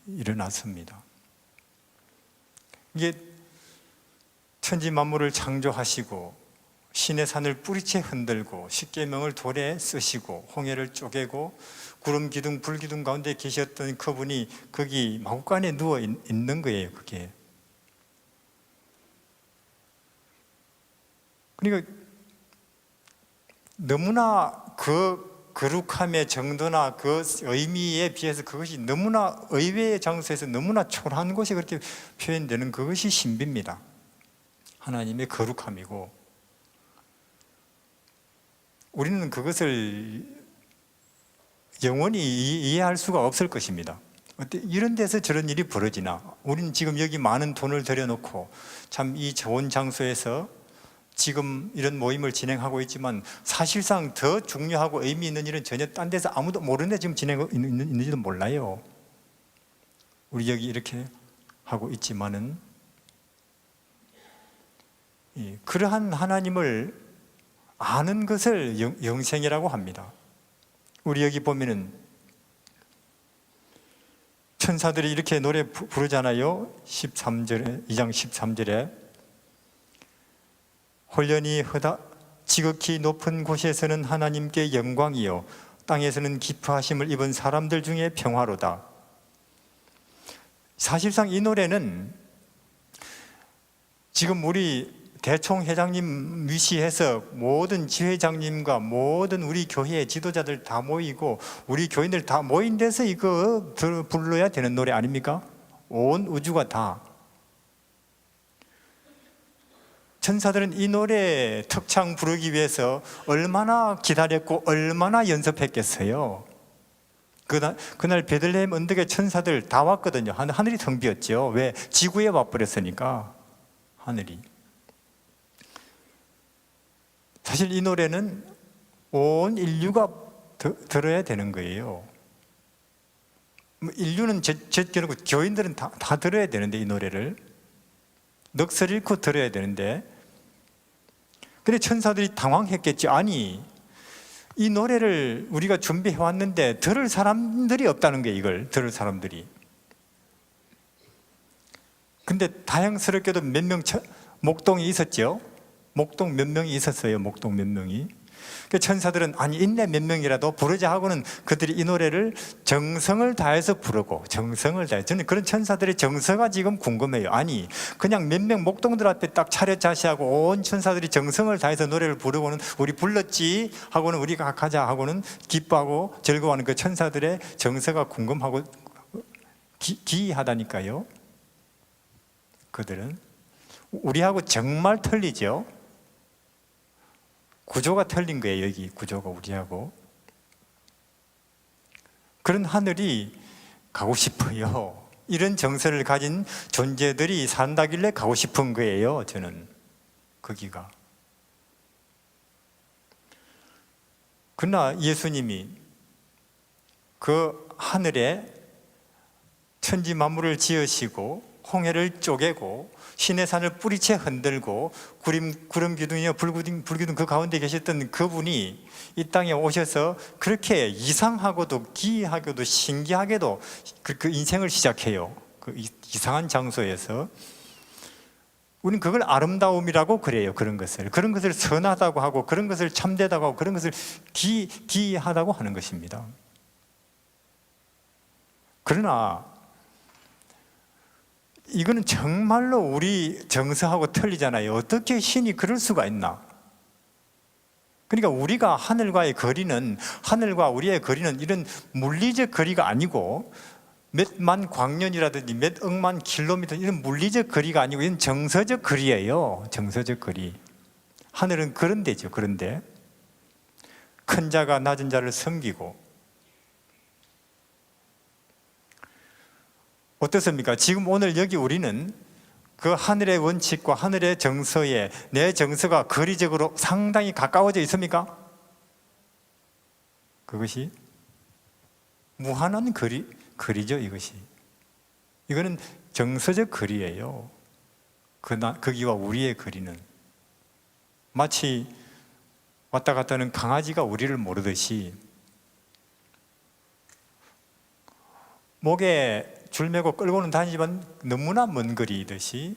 일어났습니다. 이게 천지 만물을 창조하시고 신의 산을 뿌리채 흔들고 십계명을 돌에 쓰시고 홍해를 쪼개고 구름 기둥 불 기둥 가운데 계셨던 그분이 거기 마구간에 누워 있는 거예요. 그게 그러니까 너무나 그 거룩함의 정도나 그 의미에 비해서 그것이 너무나 의외의 장소에서 너무나 초라한 곳이 그렇게 표현되는 그것이 신비입니다. 하나님의 거룩함이고 우리는 그것을 영원히 이해할 수가 없을 것입니다. 이런 데서 저런 일이 벌어지나? 우리는 지금 여기 많은 돈을 들여놓고 참 이 좋은 장소에서 지금 이런 모임을 진행하고 있지만 사실상 더 중요하고 의미 있는 일은 전혀 딴 데서 아무도 모르는데 지금 진행하고 있는지도 몰라요. 우리 여기 이렇게 하고 있지만은 그러한 하나님을 아는 것을 영생이라고 합니다. 우리 여기 보면은 천사들이 이렇게 노래 부르잖아요. 13절에 2장 13절에 홀련히 지극히 높은 곳에서는 하나님께 영광이요 땅에서는 기뻐하심을 입은 사람들 중에 평화로다. 사실상 이 노래는 지금 우리 대총 회장님 위시해서 모든 지회장님과 모든 우리 교회의 지도자들 다 모이고 우리 교인들 다 모인 데서 이거 불러야 되는 노래 아닙니까? 온 우주가 다. 천사들은 이 노래 턱창 부르기 위해서 얼마나 기다렸고 얼마나 연습했겠어요. 그날 베들레헴 언덕에 천사들 다 왔거든요. 하늘이 텅 비었죠. 왜? 지구에 와버렸으니까 하늘이. 사실 이 노래는 온 인류가 들어야 되는 거예요. 인류는 제껴놓고 교인들은 다 들어야 되는데 이 노래를 넋을 잃고 들어야 되는데 근데 천사들이 당황했겠죠. 아니 이 노래를 우리가 준비해 왔는데 들을 사람들이 없다는 거예요. 이걸 들을 사람들이. 근데 다행스럽게도 몇 명 목동이 있었죠. 목동 몇 명이 있었어요. 목동 몇 명이. 천사들은 아니 있네 몇 명이라도 부르자 하고는 그들이 이 노래를 정성을 다해서 부르고 정성을 다해. 저는 그런 천사들의 정서가 지금 궁금해요. 아니 그냥 몇 명 목동들 앞에 딱 차렷자시하고 온 천사들이 정성을 다해서 노래를 부르고는 우리 불렀지 하고는 우리가 가자 하고는 기뻐하고 즐거워하는 그 천사들의 정서가 궁금하고 기이하다니까요. 그들은 우리하고 정말 틀리죠. 구조가 틀린 거예요. 여기 구조가 우리하고. 그런 하늘이 가고 싶어요. 이런 정서를 가진 존재들이 산다길래 가고 싶은 거예요. 저는 거기가. 그러나 예수님이 그 하늘에 천지 만물을 지으시고 홍해를 쪼개고 신의 산을 뿌리채 흔들고 구름 기둥이나 불 기둥 그 가운데 계셨던 그분이 이 땅에 오셔서 그렇게 이상하고도 기이하고도 신기하게도 그 인생을 시작해요. 그 이상한 장소에서. 우리는 그걸 아름다움이라고 그래요. 그런 것을 선하다고 하고 그런 것을 참되다고 하고 그런 것을 기이하다고 하는 것입니다. 그러나 이거는 정말로 우리 정서하고 틀리잖아요. 어떻게 신이 그럴 수가 있나? 그러니까 우리가 하늘과의 거리는, 하늘과 우리의 거리는 이런 물리적 거리가 아니고 몇만 광년이라든지 몇 억만 킬로미터 이런 물리적 거리가 아니고 이건 정서적 거리예요. 정서적 거리. 하늘은 그런 데죠. 그런데 큰 자가 낮은 자를 섬기고, 어떻습니까? 지금 오늘 여기 우리는 그 하늘의 원칙과 하늘의 정서에 내 정서가 거리적으로 상당히 가까워져 있습니까? 그것이 무한한 거리죠. 이거는 정서적 거리예요. 거기와 우리의 거리는 마치 왔다 갔다 하는 강아지가 우리를 모르듯이, 목에 줄 매고 끌고는 다니지만 너무나 먼 거리이듯이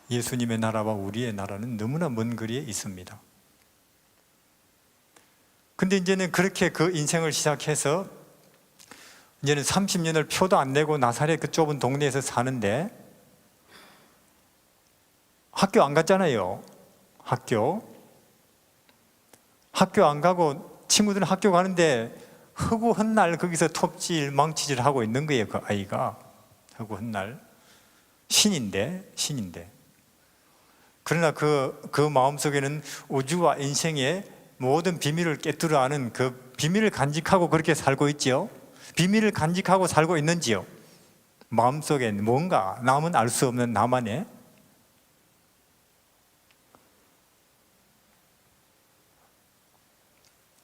예수님의 나라와 우리의 나라는 너무나 먼 거리에 있습니다. 근데 이제는 그렇게 그 인생을 시작해서 이제는 30년을 표도 안 내고 나사렛 그 좁은 동네에서 사는데, 학교 안 갔잖아요. 학교 안 가고 친구들은 학교 가는데 허구한 날 거기서 톱질 망치질 하고 있는 거예요. 그 아이가 허구한 날 신인데 그러나 그 마음속에는 우주와 인생의 모든 비밀을 깨뜨려 아는 그 비밀을 간직하고 그렇게 살고 있지요. 비밀을 간직하고 살고 있는지요? 마음속에 뭔가 남은 알 수 없는 나만의,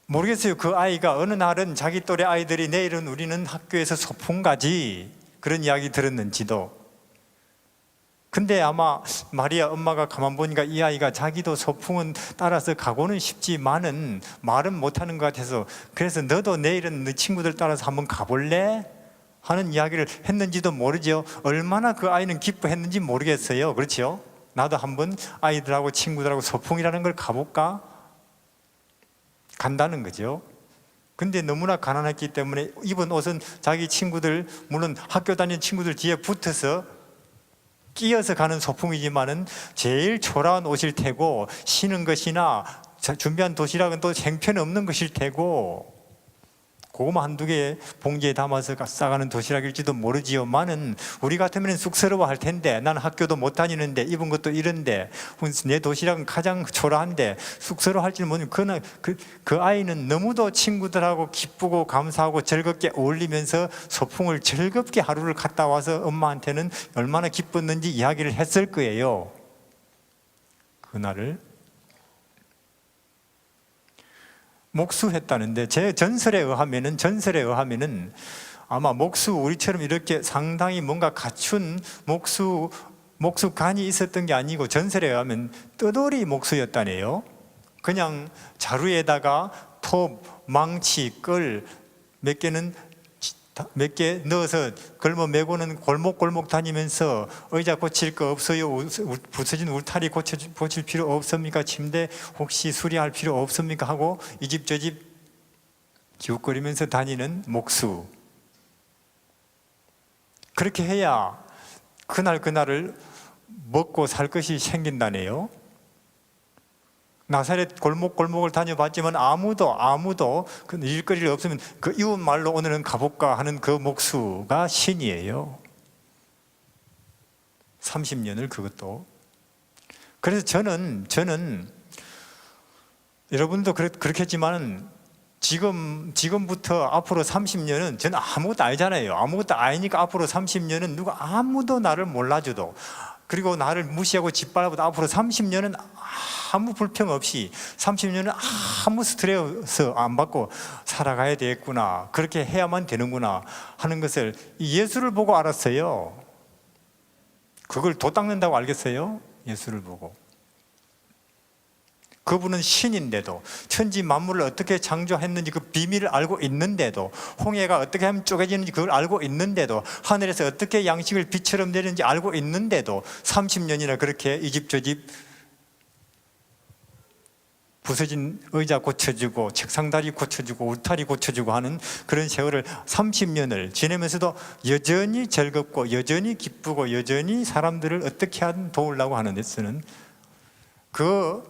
모르겠어요. 그 아이가 어느 날은 자기 또래 아이들이 내일은 우리는 학교에서 소풍 가지 그런 이야기 들었는지도. 근데 아마 마리아 엄마가 가만 보니까 이 아이가 자기도 소풍은 따라서 가고는 싶지만은 말은 못하는 것 같아서, 그래서 너도 내일은 네 친구들 따라서 한번 가볼래? 하는 이야기를 했는지도 모르죠. 얼마나 그 아이는 기뻐했는지 모르겠어요. 그렇죠? 나도 한번 아이들하고 친구들하고 소풍이라는 걸 가볼까? 간다는 거죠. 근데 너무나 가난했기 때문에 입은 옷은 자기 친구들, 물론 학교 다니는 친구들 뒤에 붙어서 끼어서 가는 소풍이지만은 제일 초라한 옷일 테고, 쉬는 것이나 준비한 도시락은 또 형편없는 것일 테고, 고구마 한두 개 봉지에 담아서 싸가는 도시락일지도 모르지요만은 우리 같으면 쑥스러워할 텐데, 나는 학교도 못 다니는데 입은 것도 이런데 내 도시락은 가장 초라한데 쑥스러워할지는 모르는, 그러나 그 아이는 너무도 친구들하고 기쁘고 감사하고 즐겁게 어울리면서 소풍을 즐겁게 하루를 갔다 와서 엄마한테는 얼마나 기뻤는지 이야기를 했을 거예요. 그날을 목수했다는데, 제 전설에 의하면은 아마 우리처럼 이렇게 상당히 뭔가 갖춘 목수간이 있었던 게 아니고, 전설에 의하면 떠돌이 목수였다네요. 그냥 자루에다가 톱, 망치, 끌 몇 개 넣어서 걸머 메고는 골목골목 다니면서 의자 고칠 거 없어요? 부서진 울타리 고칠 필요 없습니까? 침대 혹시 수리할 필요 없습니까? 하고 이 집 저 집 기웃거리면서 다니는 목수. 그렇게 해야 그날을 먹고 살 것이 생긴다네요. 나사렛 골목골목을 다녀봤지만 아무도 그 일거리가 없으면 그 이웃 말로 오늘은 가볼까 하는 그 목수가 신이에요. 30년을 그것도. 그래서 저는 여러분도 그렇겠지만 지금부터 앞으로 30년은 저는 아무것도 알잖아요. 아무것도 아니니까 앞으로 30년은 누가 아무도 나를 몰라줘도, 그리고 나를 무시하고 짓밟아도 앞으로 30년은 아무 불평 없이, 30년은 아무 스트레스 안 받고 살아가야 되겠구나, 그렇게 해야만 되는구나 하는 것을 예수를 보고 알았어요. 그걸 도 닦는다고 알겠어요? 예수를 보고. 그분은 신인데도, 천지 만물을 어떻게 창조했는지 그 비밀을 알고 있는데도, 홍해가 어떻게 하면 쪼개지는지 그걸 알고 있는데도, 하늘에서 어떻게 양식을 비처럼 내리는지 알고 있는데도 30년이나 그렇게 이 집 저 집 부서진 의자 고쳐주고 책상다리 고쳐주고 울타리 고쳐주고 하는 그런 세월을 30년을 지내면서도 여전히 즐겁고 여전히 기쁘고 여전히 사람들을 어떻게 하든 도우려고 하는 데서는 그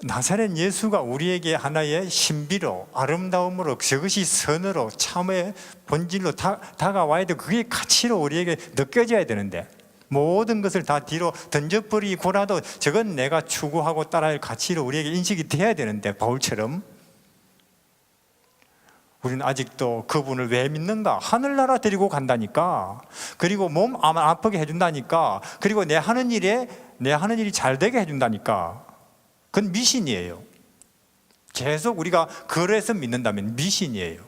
나사렛 예수가 우리에게 하나의 신비로, 아름다움으로, 저것이 선으로, 참의 본질로 다가와야 돼. 그게 가치로 우리에게 느껴져야 되는데, 모든 것을 다 뒤로 던져버리고라도 저건 내가 추구하고 따라할 가치로 우리에게 인식이 돼야 되는데, 바울처럼 우리는 아직도 그분을 왜 믿는가? 하늘나라 데리고 간다니까. 그리고 몸 안 아프게 해준다니까. 그리고 내 하는 일이 잘 되게 해준다니까. 그건 미신이에요. 계속 우리가 그래서 믿는다면 미신이에요.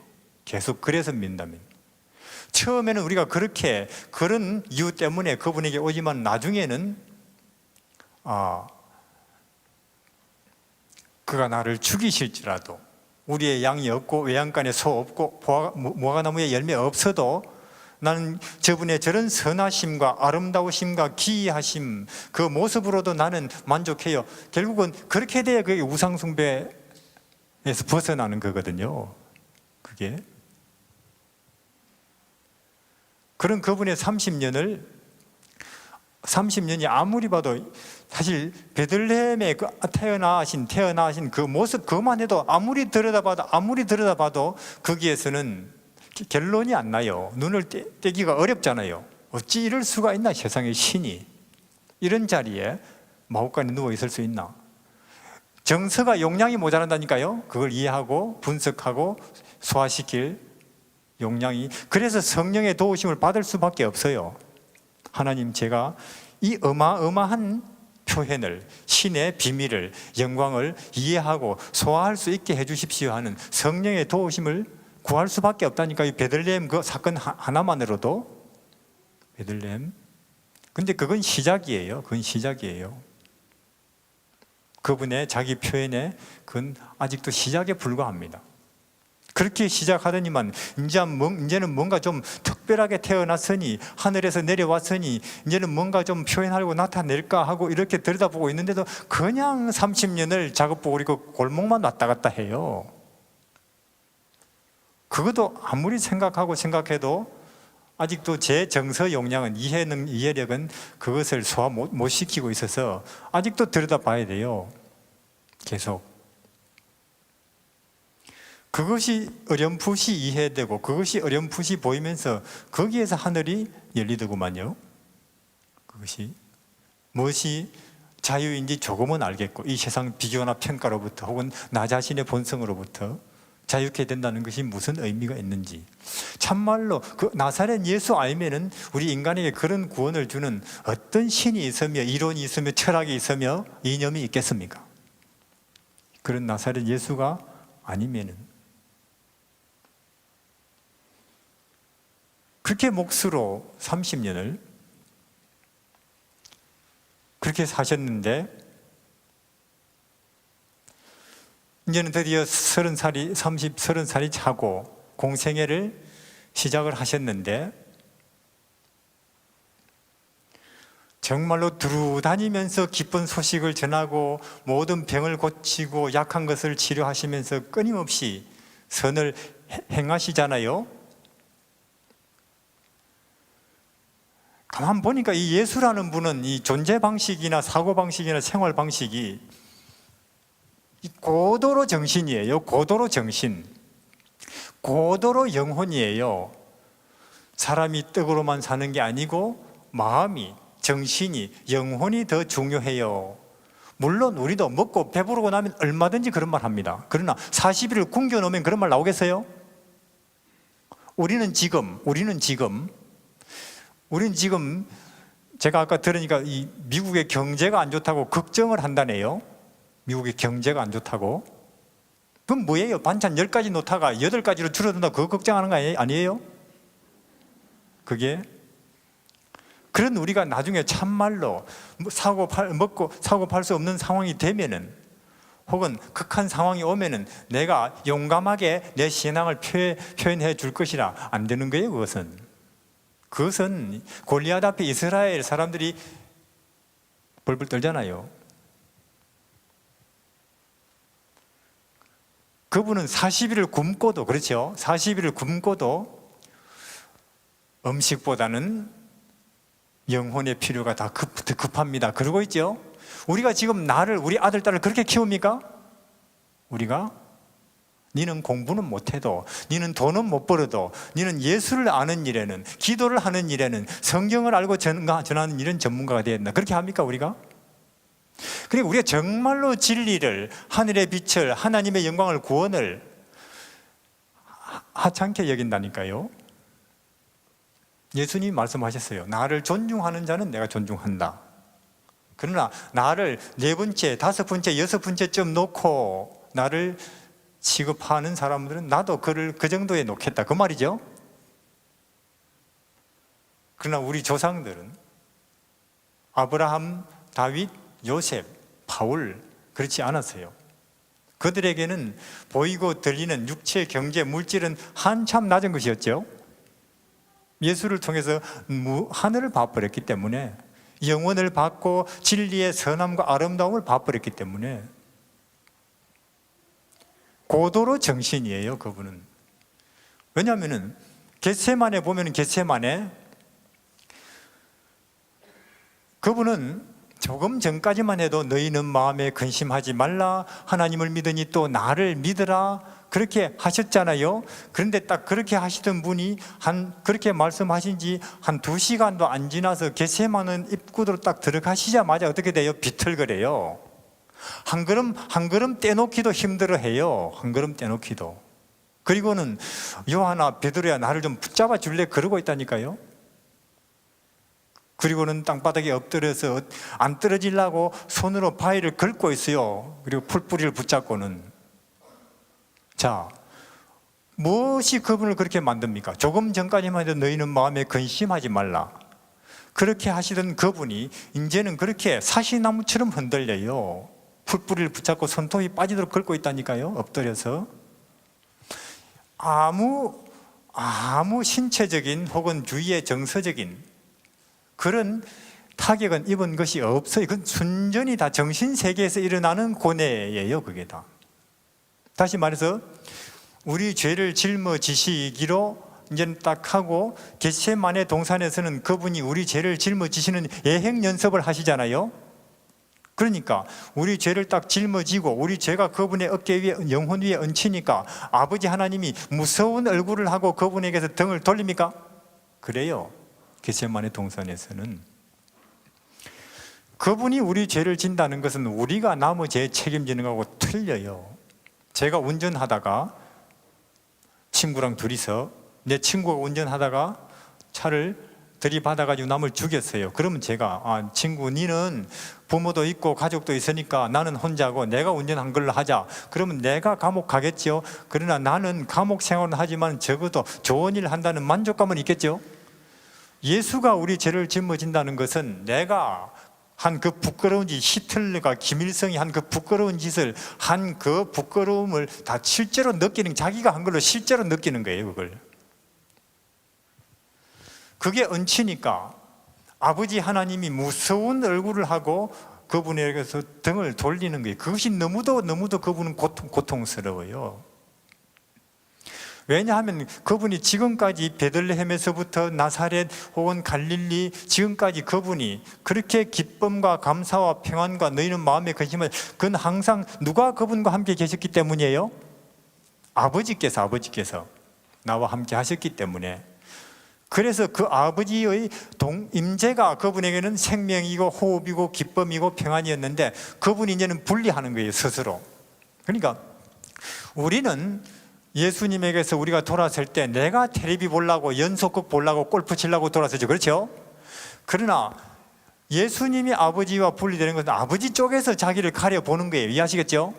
계속 그래서 믿는다면. 처음에는 우리가 그런 이유 때문에 그분에게 오지만 나중에는 그가 나를 죽이실지라도, 우리의 양이 없고 외양간에 소 없고 무화과나무에 열매 없어도 나는 저분의 저런 선하심과 아름다우심과 기이하심, 그 모습으로도 나는 만족해요. 결국은 그렇게 돼야 그게 우상숭배에서 벗어나는 거거든요. 그게 그런 그분의 30년이 아무리 봐도, 사실 베들레헴에 태어나신 그 모습, 그것만 해도 아무리 들여다봐도 거기에서는 결론이 안 나요. 눈을 떼기가 어렵잖아요. 어찌 이럴 수가 있나, 세상의 신이 이런 자리에 마구간에 누워 있을 수 있나. 정서가 용량이 모자란다니까요. 그걸 이해하고 분석하고 소화시킬 용량이. 그래서 성령의 도우심을 받을 수밖에 없어요. 하나님, 제가 이 어마어마한 표현을, 신의 비밀을, 영광을 이해하고 소화할 수 있게 해주십시오 하는 성령의 도우심을 구할 수밖에 없다니까. 이 베들레헴 그 사건 하나만으로도. 베들레헴. 근데 그건 시작이에요. 그분의 자기 표현에 그건 아직도 시작에 불과합니다. 그렇게 시작하더니만 이제는 뭔가 좀 특별하게 태어났으니, 하늘에서 내려왔으니 이제는 뭔가 좀 표현하려고 나타낼까 하고 이렇게 들여다보고 있는데도 그냥 30년을 작업복 입고 골목만 왔다 갔다 해요. 그것도 아무리 생각해도 아직도 제 정서 용량은, 이해력은 그것을 소화 못 시키고 있어서 아직도 들여다봐야 돼요. 계속. 그것이 어렴풋이 이해되고 그것이 어렴풋이 보이면서 거기에서 하늘이 열리더구만요. 그것이 무엇이 자유인지 조금은 알겠고, 이 세상 비교나 평가로부터 혹은 나 자신의 본성으로부터 자유케 된다는 것이 무슨 의미가 있는지. 참말로 그 나사렛 예수 알면은 우리 인간에게 그런 구원을 주는 어떤 신이 있으며 이론이 있으며 철학이 있으며 이념이 있겠습니까? 그런 나사렛 예수가 아니면은. 그렇게 몫으로 30년을 그렇게 사셨는데, 이제는 드디어 30살이 차고 공생애를 시작을 하셨는데, 정말로 두루 다니면서 기쁜 소식을 전하고 모든 병을 고치고 약한 것을 치료하시면서 끊임없이 선을 행하시잖아요. 가만 보니까 이 예수라는 분은 이 존재 방식이나 사고 방식이나 생활 방식이 고도로 정신이에요. 고도로 정신, 고도로 영혼이에요. 사람이 떡으로만 사는 게 아니고 마음이, 정신이, 영혼이 더 중요해요. 물론 우리도 먹고 배부르고 나면 얼마든지 그런 말 합니다. 그러나 40일을 굶겨 놓으면 그런 말 나오겠어요? 우리는 지금 제가 아까 들으니까 이 미국의 경제가 안 좋다고 걱정을 한다네요. 미국의 경제가 안 좋다고. 그럼 뭐예요? 반찬 10가지 놓다가 8가지로 줄어든다, 그거 걱정하는 거 아니에요? 그게 그런 우리가 나중에 참말로 사고 팔 수 없는 상황이 되면은, 혹은 극한 상황이 오면은 내가 용감하게 내 신앙을 표현해 줄 것이라 안 되는 거예요. 그것은 골리앗 앞에 이스라엘 사람들이 벌벌 떨잖아요. 그분은 40일을 굶고도, 그렇죠? 40일을 굶고도 음식보다는 영혼의 필요가 더 급합니다. 그러고 있죠? 우리가 지금 우리 아들, 딸을 그렇게 키웁니까? 우리가 니는 공부는 못해도, 니는 돈은 못 벌어도, 니는 예수를 아는 일에는, 기도를 하는 일에는, 성경을 알고 전하는 일은 전문가가 되어야 된다. 그렇게 합니까 우리가? 그러니까 우리가 정말로 진리를, 하늘의 빛을, 하나님의 영광을, 구원을 하찮게 여긴다니까요. 예수님이 말씀하셨어요. 나를 존중하는 자는 내가 존중한다. 그러나 나를 4번째, 5번째, 6번째쯤 놓고 나를 취급하는 사람들은 나도 그를 그 정도에 놓겠다, 그 말이죠. 그러나 우리 조상들은 아브라함, 다윗, 요셉, 바울 그렇지 않았어요. 그들에게는 보이고 들리는 육체, 경제, 물질은 한참 낮은 것이었죠. 예수를 통해서 하늘을 봐버렸기 때문에, 영원을 받고 진리의 선함과 아름다움을 봐버렸기 때문에 고도로 정신이에요, 그분은. 왜냐하면 겟세마네 보면 겟세마네, 그분은 조금 전까지만 해도 너희는 마음에 근심하지 말라, 하나님을 믿으니 또 나를 믿으라, 그렇게 하셨잖아요. 그런데 딱 그렇게 하시던 분이 그렇게 말씀하신 지 한 2시간도 안 지나서 겟세마네 입구로 딱 들어가시자마자 어떻게 돼요? 비틀거려요. 한 걸음 떼놓기도 힘들어해요. 한 걸음 떼놓기도. 그리고는 요한아, 베드로야, 나를 좀 붙잡아 줄래? 그러고 있다니까요. 그리고는 땅바닥에 엎드려서 안 떨어지려고 손으로 바위를 긁고 있어요. 그리고 풀뿌리를 붙잡고는. 자, 무엇이 그분을 그렇게 만듭니까? 조금 전까지만 해도 너희는 마음에 근심하지 말라, 그렇게 하시던 그분이 이제는 그렇게 사시나무처럼 흔들려요. 풀뿌리를 붙잡고 손톱이 빠지도록 긁고 있다니까요. 엎드려서. 아무 신체적인 혹은 주위의 정서적인 그런 타격은 입은 것이 없어요. 그건 순전히 다 정신세계에서 일어나는 고뇌예요. 그게 다. 다시 말해서 우리 죄를 짊어지시기로 이제는 딱 하고, 겟세마네 동산에서는 그분이 우리 죄를 짊어지시는 예행 연습을 하시잖아요. 그러니까 우리 죄를 딱 짊어지고 우리 죄가 그분의 어깨 위에, 영혼 위에 얹히니까 아버지 하나님이 무서운 얼굴을 하고 그분에게서 등을 돌립니까? 그래요. 겟세마네 동산에서는 그분이 우리 죄를 진다는 것은 우리가 남의 죄 책임지는 거하고 틀려요. 제가 운전하다가 친구랑 둘이서, 내 친구가 운전하다가 차를 들이받아가지고 남을 죽였어요. 그러면 제가 친구, 니는 부모도 있고 가족도 있으니까 나는 혼자고 내가 운전한 걸로 하자. 그러면 내가 감옥 가겠죠. 그러나 나는 감옥 생활은 하지만 적어도 좋은 일 한다는 만족감은 있겠죠. 예수가 우리 죄를 짊어진다는 것은 내가 한 그 부끄러운 짓, 히틀러가, 김일성이 한 그 부끄러운 짓을 한 그 부끄러움을 다 실제로 느끼는, 자기가 한 걸로 실제로 느끼는 거예요. 그걸. 그게 얹히니까 아버지 하나님이 무서운 얼굴을 하고 그분에게서 등을 돌리는 거예요. 그것이 너무도 그분은 고통스러워요. 왜냐하면 그분이 지금까지 베들레헴에서부터 나사렛 혹은 갈릴리, 지금까지 그분이 그렇게 기쁨과 감사와 평안과 너희는 마음에 근심을, 그건 항상 누가 그분과 함께 계셨기 때문이에요? 아버지께서 나와 함께 하셨기 때문에. 그래서 그 아버지의 임재가 그분에게는 생명이고 호흡이고 기쁨이고 평안이었는데, 그분이 이제는 분리하는 거예요, 스스로. 그러니까 우리는 예수님에게서 우리가 돌아설 때 내가 텔레비 보려고, 연속극 보려고, 골프 치려고 돌아서죠. 그렇죠? 그러나 예수님이 아버지와 분리되는 것은 아버지 쪽에서 자기를 가려보는 거예요. 이해하시겠죠?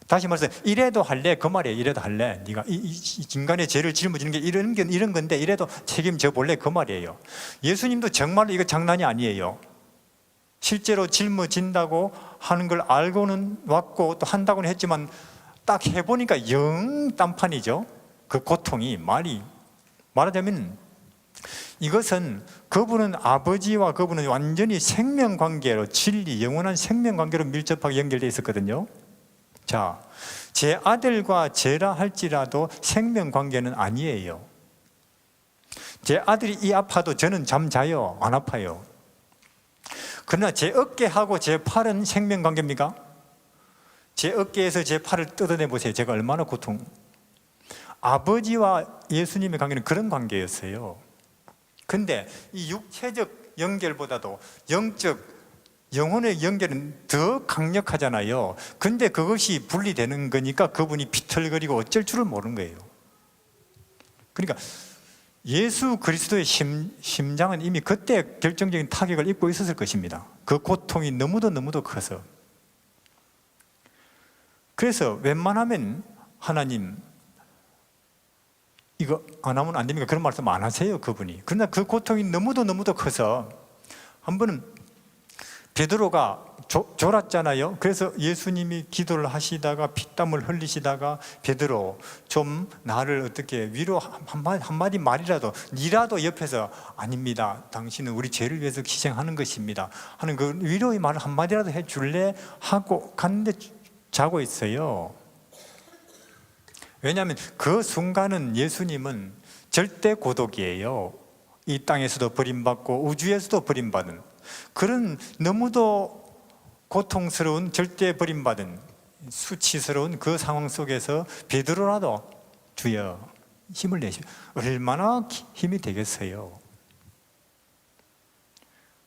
다시 말해서 이래도 할래? 그 말이에요. 이래도 할래? 네가 이 인간의 죄를 짊어지는 게 이런 건데 이래도 책임져 볼래? 그 말이에요. 예수님도 정말로 이거 장난이 아니에요. 실제로 짊어진다고 하는 걸 알고는 왔고 또 한다고는 했지만 딱 해보니까 영 딴판이죠. 그 고통이 말하자면 이것은 그분은 아버지와 그분은 완전히 생명관계로, 진리, 영원한 생명관계로 밀접하게 연결되어 있었거든요. 자, 제 아들과 제라 할지라도 생명관계는 아니에요. 제 아들이 이 아파도 저는 잠 자요. 안 아파요. 그러나 제 어깨하고 제 팔은 생명관계입니까? 제 어깨에서 제 팔을 뜯어내 보세요. 제가 얼마나 아버지와 예수님의 관계는 그런 관계였어요. 근데 이 육체적 연결보다도 영적, 영혼의 연결은 더 강력하잖아요. 근데 그것이 분리되는 거니까 그분이 비틀거리고 어쩔 줄을 모르는 거예요. 그러니까 예수 그리스도의 심장은 이미 그때 결정적인 타격을 입고 있었을 것입니다. 그 고통이 너무도 커서. 그래서 웬만하면 하나님 이거 안 하면 안 됩니까? 그런 말씀 안 하세요, 그분이. 그러나 그 고통이 너무도 커서 한 번은 베드로가 졸았잖아요. 그래서 예수님이 기도를 하시다가 피땀을 흘리시다가 베드로 좀 나를 어떻게 위로 한마디 말이라도 니라도 옆에서 아닙니다. 당신은 우리 죄를 위해서 희생하는 것입니다 하는 그 위로의 말을 한마디라도 해줄래? 하고 갔는데 자고 있어요. 왜냐하면 그 순간은 예수님은 절대 고독이에요. 이 땅에서도 버림받고 우주에서도 버림받은 그런 너무도 고통스러운 절대 버림받은 수치스러운 그 상황 속에서 베드로라도 주여 힘을 내시오. 얼마나 힘이 되겠어요.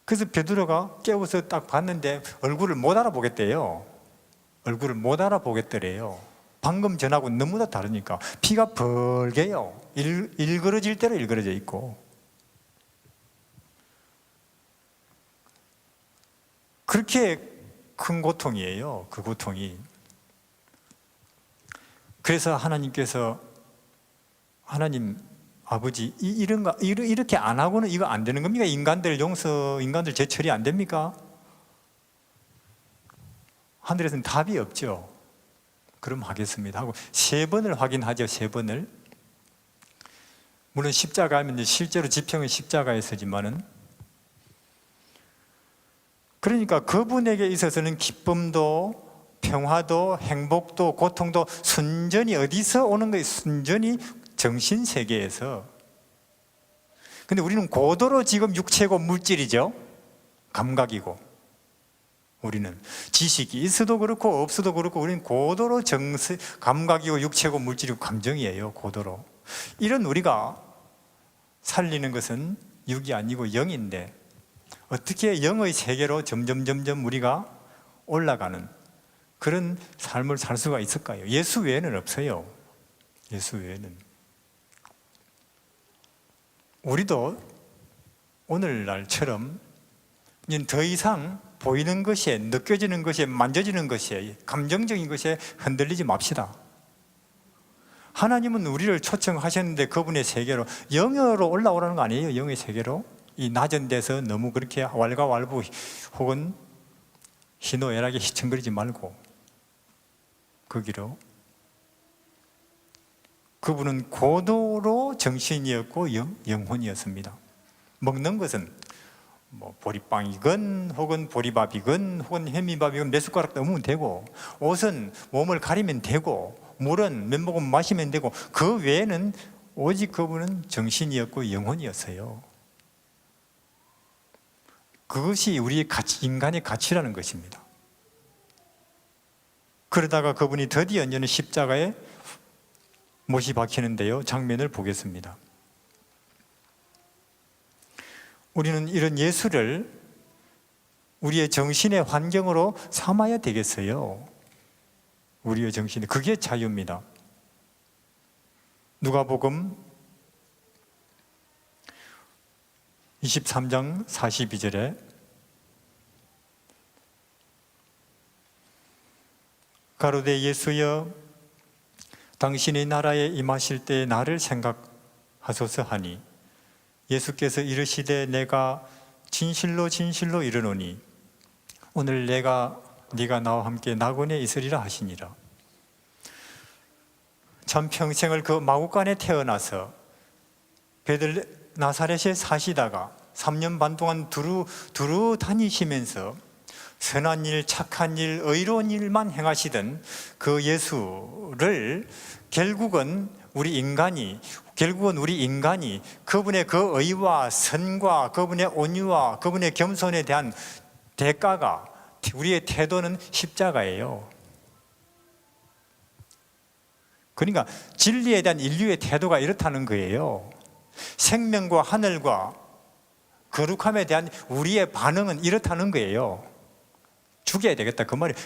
그래서 베드로가 깨워서 딱 봤는데 얼굴을 못 알아보겠대요. 얼굴을 못 알아보겠더래요. 방금 전하고 너무나 다르니까 피가 벌게요. 일그러질 대로 일그러져 있고. 그렇게 큰 고통이에요. 그 고통이. 그래서 하나님께서 하나님 아버지 이렇게 안 하고는 이거 안 되는 겁니까? 인간들 재처리 안 됩니까? 하늘에서는 답이 없죠. 그럼 하겠습니다 하고 3번을 확인하죠. 3번을. 물론 십자가하면 실제로 지평은 십자가에 서지만은, 그러니까 그분에게 있어서는 기쁨도 평화도 행복도 고통도 순전히 어디서 오는 거예요? 순전히 정신세계에서. 근데 우리는 고도로 지금 육체고 물질이죠. 감각이고. 우리는 지식이 있어도 그렇고 없어도 그렇고 우리는 고도로 감각이고 육체고 물질이고 감정이에요. 고도로. 이런 우리가 살리는 것은 육이 아니고 영인데 어떻게 영의 세계로 점점 우리가 올라가는 그런 삶을 살 수가 있을까요? 예수 외에는 없어요. 예수 외에는. 우리도 오늘날처럼 더 이상 보이는 것에, 느껴지는 것에, 만져지는 것에, 감정적인 것에 흔들리지 맙시다. 하나님은 우리를 초청하셨는데 그분의 세계로 영으로 올라오라는 거 아니에요? 영의 세계로. 이 낮은 데서 너무 그렇게 왈가왈부 혹은 희노애락에 희청거리지 말고 거기로. 그분은 고도로 정신이었고 영혼이었습니다. 먹는 것은 보리빵이건 혹은 보리밥이건 혹은 햄미밥이건 몇 숟가락 넣으면 되고, 옷은 몸을 가리면 되고, 물은 몇 모금 마시면 되고, 그 외에는 오직 그분은 정신이었고 영혼이었어요. 그것이 우리의 가치, 인간의 가치라는 것입니다. 그러다가 그분이 드디어 이제는 십자가에 못이 박히는데요. 장면을 보겠습니다. 우리는 이런 예수를 우리의 정신의 환경으로 삼아야 되겠어요. 우리의 정신이. 그게 자유입니다. 누가복음 23장 42절에 가로되 예수여 당신의 나라에 임하실 때 나를 생각하소서 하니 예수께서 이르시되 내가 진실로 이르노니 오늘 네가 나와 함께 낙원에 있으리라 하시니라. 전 평생을 그 마구간에 태어나서 나사렛에 사시다가 3년 반 동안 두루 다니시면서 선한 일, 착한 일, 의로운 일만 행하시던 그 예수를 결국은 우리 인간이 그분의 그 의와 선과 그분의 온유와 그분의 겸손에 대한 대가가, 우리의 태도는 십자가예요. 그러니까 진리에 대한 인류의 태도가 이렇다는 거예요. 생명과 하늘과 거룩함에 대한 우리의 반응은 이렇다는 거예요. 죽여야 되겠다 그 말이에요.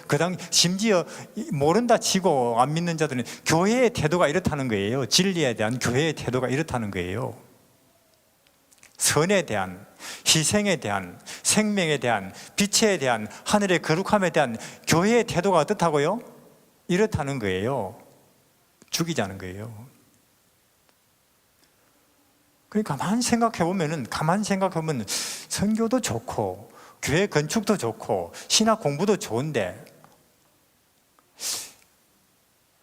심지어 모른다 치고 안 믿는 자들은 교회의 태도가 이렇다는 거예요. 진리에 대한 교회의 태도가 이렇다는 거예요. 선에 대한, 희생에 대한, 생명에 대한, 빛에 대한, 하늘의 거룩함에 대한 교회의 태도가 어떻다고요? 이렇다는 거예요. 죽이자는 거예요. 그러니까 가만히 생각해 보면 선교도 좋고 교회 건축도 좋고 신학 공부도 좋은데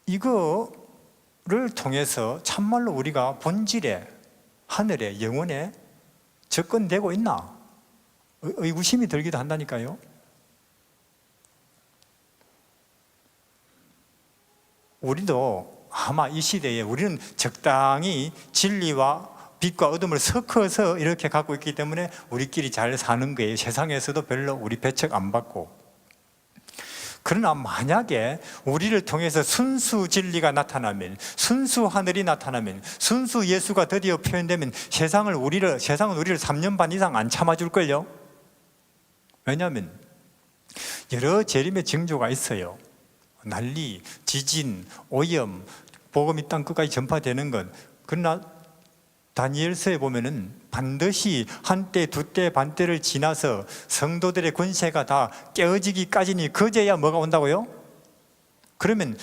이거를 통해서 참말로 우리가 본질에, 하늘에, 영혼에 접근되고 있나? 의구심이 들기도 한다니까요. 우리도 아마 이 시대에 우리는 적당히 진리와 빛과 어둠을 섞어서 이렇게 갖고 있기 때문에 우리끼리 잘 사는 거예요. 세상에서도 별로 우리 배척 안 받고. 그러나 만약에 우리를 통해서 순수 진리가 나타나면, 순수 하늘이 나타나면, 순수 예수가 드디어 표현되면 세상은 우리를 3년 반 이상 안 참아줄걸요. 왜냐하면 여러 재림의 징조가 있어요. 난리, 지진, 오염, 복음이 땅 끝까지 전파되는 것. 그러나 다니엘서에 보면은 반드시 한때, 두때, 반때를 지나서 성도들의 권세가 다 깨어지기까지니 그제야 뭐가 온다고요? 그러면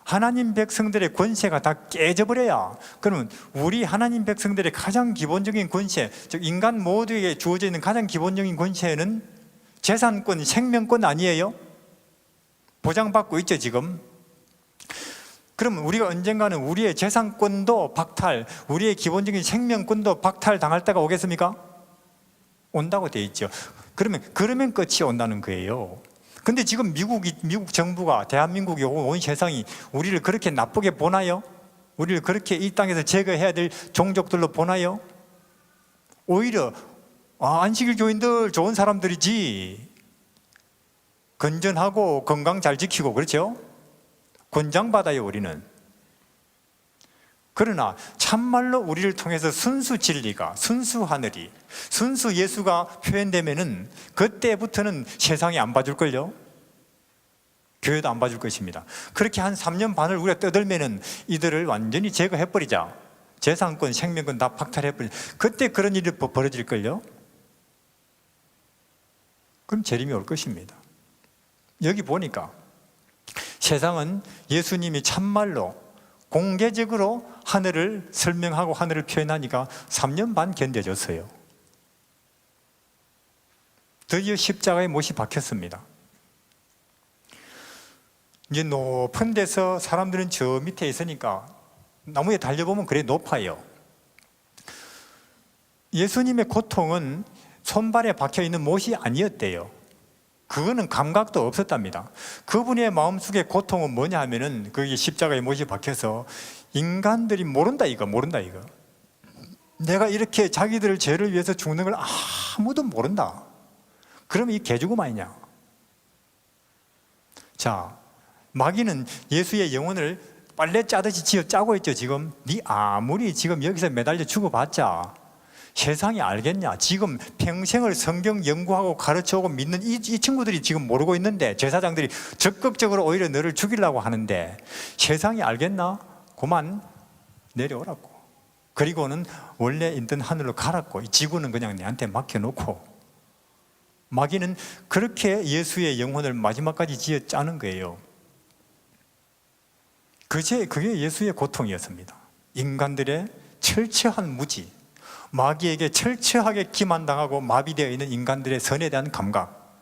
하나님 백성들의 권세가 다 깨져버려야, 그러면 우리 하나님 백성들의 가장 기본적인 권세, 즉 인간 모두에게 주어져 있는 가장 기본적인 권세는 재산권, 생명권 아니에요? 보장받고 있죠 지금. 그러면 우리가 언젠가는 우리의 재산권도 박탈, 우리의 기본적인 생명권도 박탈당할 때가 오겠습니까? 온다고 돼 있죠. 그러면 끝이 온다는 거예요. 근데 지금 미국 정부가, 대한민국이, 온 세상이 우리를 그렇게 나쁘게 보나요? 우리를 그렇게 이 땅에서 제거해야 될 종족들로 보나요? 오히려 안식일 교인들 좋은 사람들이지, 건전하고 건강 잘 지키고, 그렇죠? 권장받아요 우리는. 그러나 참말로 우리를 통해서 순수 진리가, 순수 하늘이, 순수 예수가 표현되면은 그때부터는 세상이 안 봐줄걸요. 교회도 안 봐줄 것입니다. 그렇게 한 3년 반을 우리가 떠들면은 이들을 완전히 제거해버리자, 재산권, 생명권 다 박탈해버리자, 그때 그런 일이 벌어질걸요. 그럼 재림이 올 것입니다. 여기 보니까 세상은 예수님이 참말로 공개적으로 하늘을 설명하고 하늘을 표현하니까 3년 반 견뎌졌어요. 드디어 십자가에 못이 박혔습니다. 이제 높은 데서 사람들은 저 밑에 있으니까 나무에 달려보면 그래 높아요. 예수님의 고통은 손발에 박혀있는 못이 아니었대요. 그거는 감각도 없었답니다. 그분의 마음속의 고통은 뭐냐 하면은 거기 십자가에 못이 박혀서 인간들이 모른다 이거. 내가 이렇게 자기들 죄를 위해서 죽는 걸 아무도 모른다. 그러면 이 개죽음 아니냐. 자, 마귀는 예수의 영혼을 빨래 짜듯이 짜고 있죠 지금. 네 아무리 지금 여기서 매달려 죽어봤자 세상이 알겠냐? 지금 평생을 성경 연구하고 가르쳐오고 믿는 이 친구들이 지금 모르고 있는데, 제사장들이 적극적으로 오히려 너를 죽이려고 하는데 세상이 알겠나? 그만 내려오라고. 그리고는 원래 있던 하늘로 가라고. 이 지구는 그냥 내한테 맡겨놓고. 마귀는 그렇게 예수의 영혼을 마지막까지 지어 짜는 거예요. 그게 예수의 고통이었습니다. 인간들의 철저한 무지, 마귀에게 철저하게 기만당하고 마비되어 있는 인간들의 선에 대한 감각,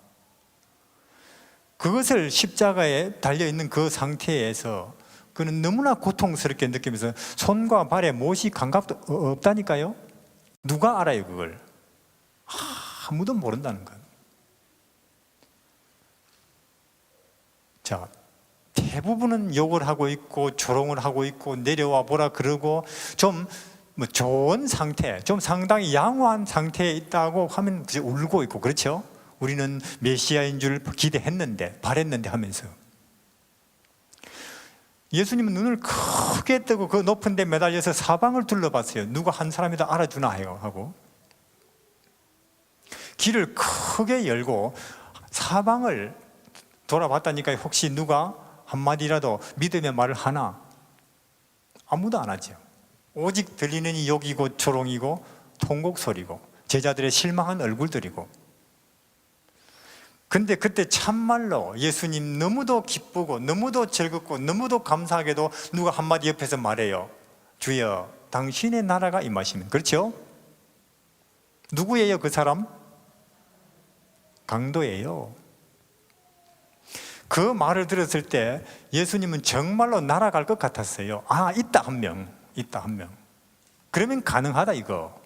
그것을 십자가에 달려있는 그 상태에서 그는 너무나 고통스럽게 느끼면서 손과 발에 못이 감각도 없다니까요. 누가 알아요 그걸? 아무도 모른다는 거예요. 자, 대부분은 욕을 하고 있고 조롱을 하고 있고 내려와 보라 그러고 좀 좋은 상태, 좀 상당히 양호한 상태에 있다고 하면 그저 울고 있고, 그렇죠? 우리는 메시아인 줄 기대했는데, 바랬는데 하면서 예수님은 눈을 크게 뜨고 그 높은 데 매달려서 사방을 둘러봤어요. 누가 한 사람이다 알아주나 해요 하고, 길을 크게 열고 사방을 돌아봤다니까 혹시 누가 한마디라도 믿음의 말을 하나? 아무도 안 하죠. 오직 들리는 이 욕이고 조롱이고 통곡 소리고 제자들의 실망한 얼굴들이고. 근데 그때 참말로 예수님 너무도 기쁘고 너무도 즐겁고 너무도 감사하게도 누가 한마디 옆에서 말해요. 주여, 당신의 나라가 임하시면. 그렇죠? 누구예요 그 사람? 강도예요. 그 말을 들었을 때 예수님은 정말로 날아갈 것 같았어요. 아, 있다 한 명, 있다 한 명. 그러면 가능하다 이거.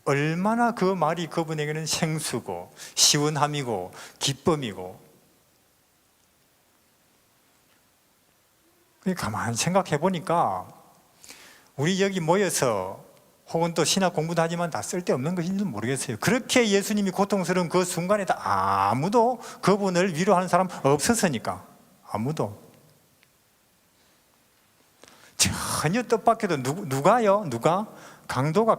얼마나 그 말이 그분에게는 생수고 시원함이고 기쁨이고. 가만히 생각해 보니까 우리 여기 모여서 혹은 또 신학 공부도 하지만 다 쓸데없는 것인지도 모르겠어요. 그렇게 예수님이 고통스러운 그 순간에 아무도 그분을 위로하는 사람 없었으니까. 아무도. 전혀 뜻밖에도 누가요? 누가? 강도가.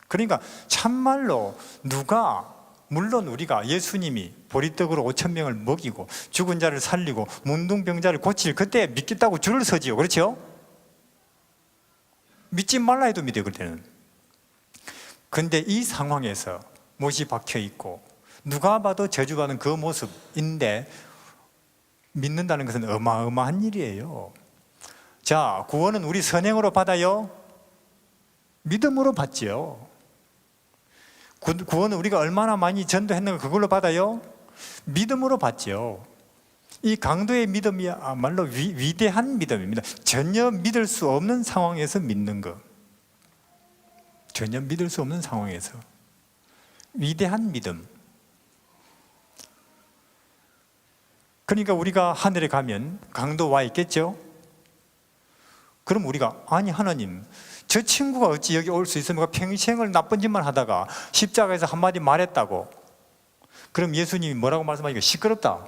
그러니까 참말로 누가, 물론 우리가 예수님이 보리떡으로 5,000명을 먹이고 죽은 자를 살리고 문둥병자를 고칠 그때 믿겠다고 줄을 서지요. 그렇죠? 믿지 말라 해도 믿어요 그때는. 근데 이 상황에서 못이 박혀 있고 누가 봐도 저주받는 그 모습인데 믿는다는 것은 어마어마한 일이에요. 자, 구원은 우리 선행으로 받아요? 믿음으로 받지요. 구원은 우리가 얼마나 많이 전도했는가 그걸로 받아요? 믿음으로 받지요. 이 강도의 믿음이야말로 위대한 믿음입니다. 전혀 믿을 수 없는 상황에서 믿는 것. 전혀 믿을 수 없는 상황에서 위대한 믿음. 그러니까 우리가 하늘에 가면 강도 와 있겠죠? 그럼 우리가 아니 하나님, 저 친구가 어찌 여기 올 수 있습니까? 평생을 나쁜 짓만 하다가 십자가에서 한마디 말했다고. 그럼 예수님이 뭐라고 말씀하니까 시끄럽다.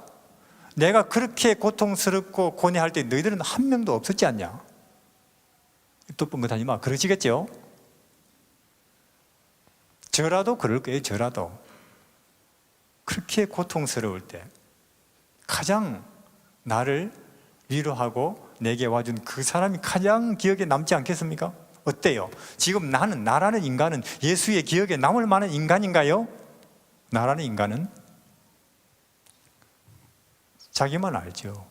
내가 그렇게 고통스럽고 고뇌할 때 너희들은 한 명도 없었지 않냐? 또 뻥긋하지 마. 그러시겠죠? 저라도 그럴 거예요. 저라도 그렇게 고통스러울 때 가장 나를 위로하고 내게 와준 그 사람이 가장 기억에 남지 않겠습니까? 어때요? 지금 나라는 인간은 예수의 기억에 남을 만한 인간인가요? 나라는 인간은 자기만 알죠.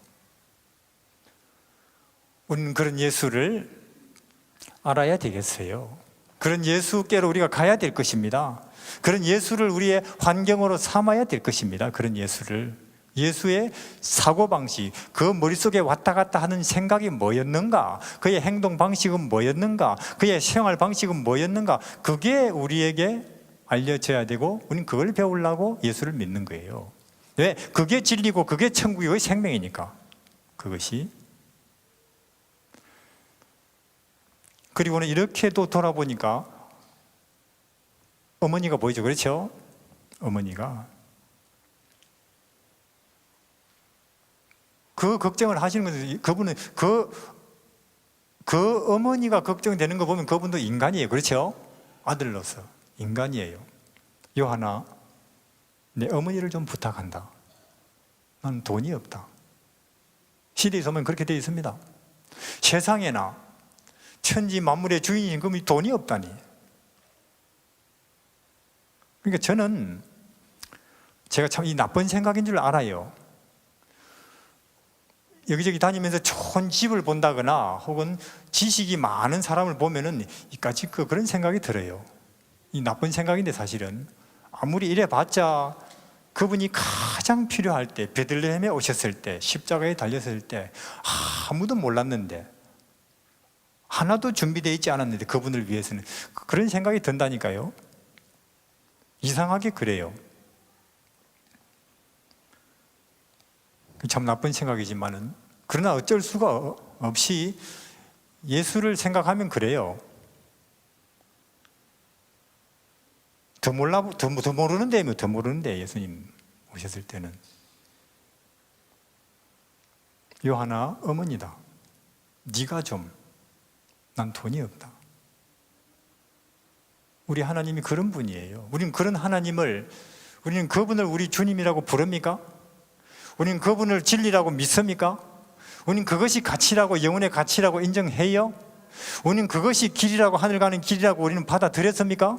우리는 그런 예수를 알아야 되겠어요. 그런 예수께로 우리가 가야 될 것입니다. 그런 예수를 우리의 환경으로 삼아야 될 것입니다. 그런 예수의 사고방식, 그 머릿속에 왔다 갔다 하는 생각이 뭐였는가, 그의 행동 방식은 뭐였는가, 그의 생활 방식은 뭐였는가, 그게 우리에게 알려져야 되고 우리는 그걸 배우려고 예수를 믿는 거예요. 왜? 그게 진리고 그게 천국의 생명이니까. 그것이. 그리고는 이렇게도 돌아보니까 어머니가 보이죠. 그렇죠? 어머니가 그 걱정을 하시는 것은 그분은 그 어머니가 걱정되는 거 보면 그분도 인간이에요. 그렇죠? 아들로서 인간이에요. 요한아, 내 어머니를 좀 부탁한다. 나는 돈이 없다. 시대에 보면 그렇게 되어 있습니다. 세상에나 천지 만물의 주인인 그분이 돈이 없다니. 그러니까 저는 제가 참 이 나쁜 생각인 줄 알아요. 여기저기 다니면서 좋은 집을 본다거나 혹은 지식이 많은 사람을 보면은 이까짓 그런 생각이 들어요. 이 나쁜 생각인데 사실은 아무리 이래봤자 그분이 가장 필요할 때 베들레헴에 오셨을 때 십자가에 달렸을 때 아무도 몰랐는데 하나도 준비되어 있지 않았는데 그분을 위해서는 그런 생각이 든다니까요. 이상하게 그래요. 참 나쁜 생각이지만은 그러나 어쩔 수가 없이 예수를 생각하면 그래요. 더 모르는데, 더 모르는데, 예수님 오셨을 때는. 요하나 어머니다. 네가 좀, 난 돈이 없다. 우리 하나님이 그런 분이에요. 우리는 그런 하나님을, 우리는 그분을 우리 주님이라고 부릅니까? 우리는 그분을 진리라고 믿습니까? 우리는 그것이 가치라고, 영혼의 가치라고 인정해요? 우리는 그것이 길이라고, 하늘 가는 길이라고 우리는 받아들였습니까?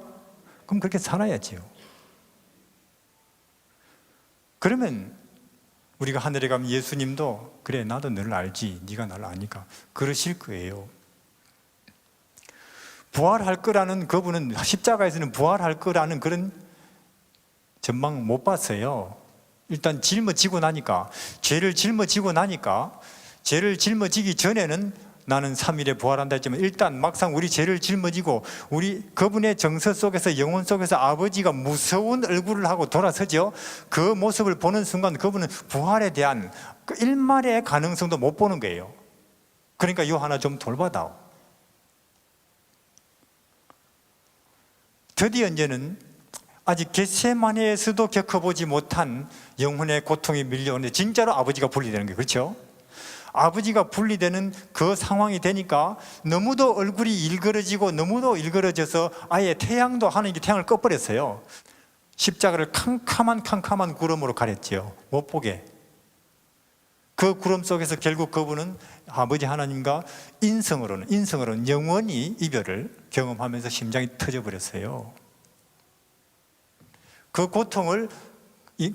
그럼 그렇게 살아야지요. 그러면 우리가 하늘에 가면 예수님도 그래, 나도 너를 알지, 네가 나를 아니까 그러실 거예요. 부활할 거라는, 그분은 십자가에서는 부활할 거라는 그런 전망 못 봤어요. 일단 짊어지고 나니까, 죄를 짊어지고 나니까, 죄를 짊어지기 전에는 나는 3일에 부활한다 했지만, 일단 막상 우리 죄를 짊어지고 우리 그분의 정서 속에서, 영혼 속에서 아버지가 무서운 얼굴을 하고 돌아서죠. 그 모습을 보는 순간 그분은 부활에 대한 그 일말의 가능성도 못 보는 거예요. 그러니까 요하나 좀 돌봐다오. 드디어 이제는 아직 겟세마네에서도 겪어보지 못한 영혼의 고통이 밀려오는데, 진짜로 아버지가 분리되는 거예요. 그렇죠? 아버지가 분리되는 그 상황이 되니까 너무도 얼굴이 일그러지고, 너무도 일그러져서 아예 태양도, 하나님께 태양을 꺼버렸어요. 십자가를 캄캄한 구름으로 가렸지요. 못 보게. 그 구름 속에서 결국 그분은 아버지 하나님과 인성으로는 영원히 이별을 경험하면서 심장이 터져버렸어요. 그 고통을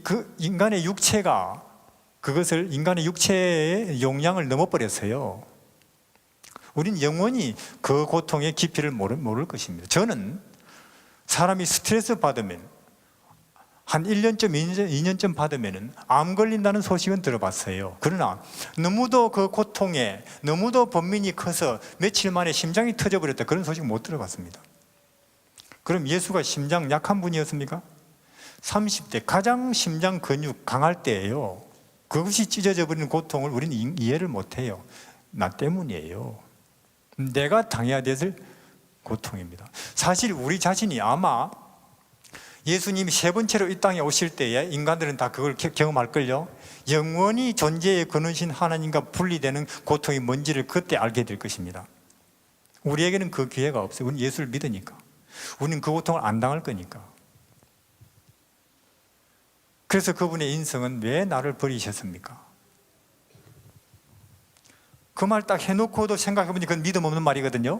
그 인간의 육체가, 그것을 인간의 육체의 용량을 넘어버렸어요. 우린 영원히 그 고통의 깊이를 모를 것입니다. 저는 사람이 스트레스 받으면 한 1년쯤, 2년쯤 받으면 암 걸린다는 소식은 들어봤어요. 그러나 너무도 그 고통에, 너무도 번민이 커서 며칠 만에 심장이 터져버렸다, 그런 소식 못 들어봤습니다. 그럼 예수가 심장 약한 분이었습니까? 30대 가장 심장 근육 강할 때예요. 그것이 찢어져 버리는 고통을 우리는 이해를 못해요. 나 때문이에요. 내가 당해야 될 고통입니다. 사실 우리 자신이 아마 예수님이 세 번째로 이 땅에 오실 때에 인간들은 다 그걸 경험할걸요. 영원히 존재에 거느신 하나님과 분리되는 고통이 뭔지를 그때 알게 될 것입니다. 우리에게는 그 기회가 없어요. 우리는 예수를 믿으니까. 우리는 그 고통을 안 당할 거니까. 그래서 그분의 인성은 왜 나를 버리셨습니까? 그 말 딱 해놓고도 생각해보니 그건 믿음 없는 말이거든요.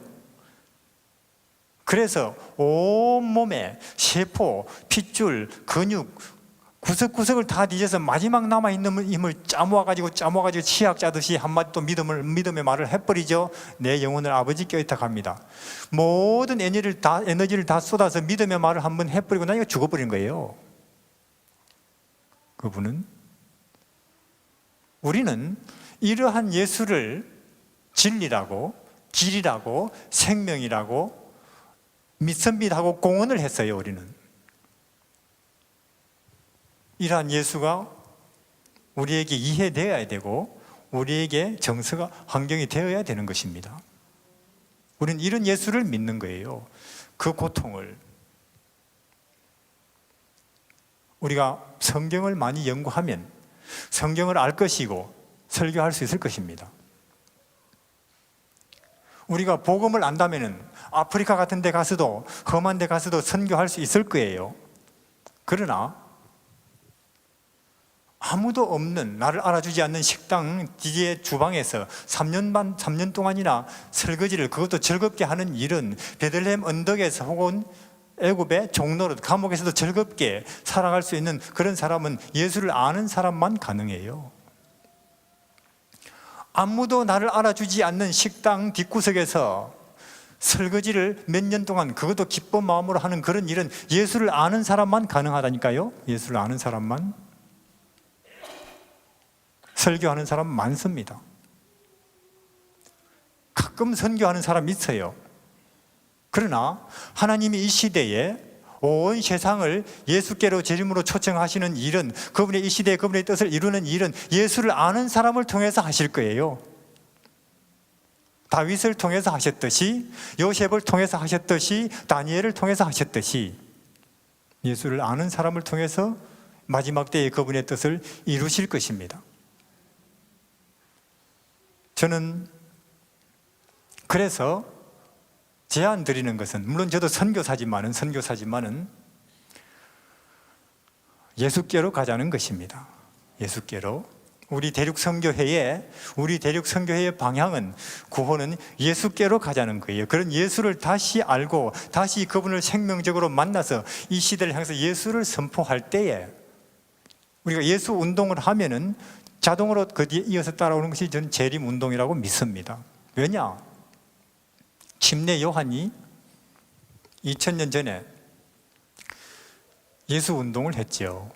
그래서 온몸에 세포, 핏줄, 근육, 구석구석을 다 뒤져서 마지막 남아있는 힘을 짜모아가지고 치약 짜듯이 한마디 또 믿음의 말을 해버리죠. 내 영혼을 아버지께 의탁합니다. 모든 에너지를 다 쏟아서 믿음의 말을 한번 해버리고 나니까 죽어버린 거예요. 그분은, 우리는 이러한 예수를 진리라고, 길이라고, 생명이라고 믿습니다 하고 공언을 했어요. 우리는 이러한 예수가 우리에게 이해되어야 되고, 우리에게 정서가, 환경이 되어야 되는 것입니다. 우리는 이런 예수를 믿는 거예요. 그 고통을, 우리가 성경을 많이 연구하면 성경을 알 것이고 설교할 수 있을 것입니다. 우리가 복음을 안다면 아프리카 같은 데 가서도, 험한 데 가서도 선교할 수 있을 거예요. 그러나 아무도 없는, 나를 알아주지 않는 식당 뒤에 주방에서 3년 동안이나 설거지를, 그것도 즐겁게 하는 일은 베들레헴 언덕에서 혹은 애굽의 종로로, 감옥에서도 즐겁게 살아갈 수 있는 그런 사람은 예수를 아는 사람만 가능해요. 아무도 나를 알아주지 않는 식당 뒷구석에서 설거지를 몇 년 동안, 그것도 기쁜 마음으로 하는 그런 일은 예수를 아는 사람만 가능하다니까요. 예수를 아는 사람만. 설교하는 사람 많습니다. 가끔 선교하는 사람 있어요. 그러나 하나님이 이 시대에 온 세상을 예수께로 재림으로 초청하시는 일은, 그분의 이 시대에 그분의 뜻을 이루는 일은 예수를 아는 사람을 통해서 하실 거예요. 다윗을 통해서 하셨듯이, 요셉을 통해서 하셨듯이, 다니엘을 통해서 하셨듯이. 예수를 아는 사람을 통해서 마지막 때에 그분의 뜻을 이루실 것입니다. 저는 그래서 제안 드리는 것은, 물론 저도 선교사지만은 예수께로 가자는 것입니다. 예수께로. 우리 대륙선교회의 방향은, 구호는 예수께로 가자는 거예요. 그런 예수를 다시 알고 다시 그분을 생명적으로 만나서 이 시대를 향해서 예수를 선포할 때에 우리가 예수 운동을 하면은 자동으로 그 뒤에 이어서 따라오는 것이 전 재림 운동이라고 믿습니다. 왜냐? 침례 요한이 2000년 전에 예수 운동을 했죠.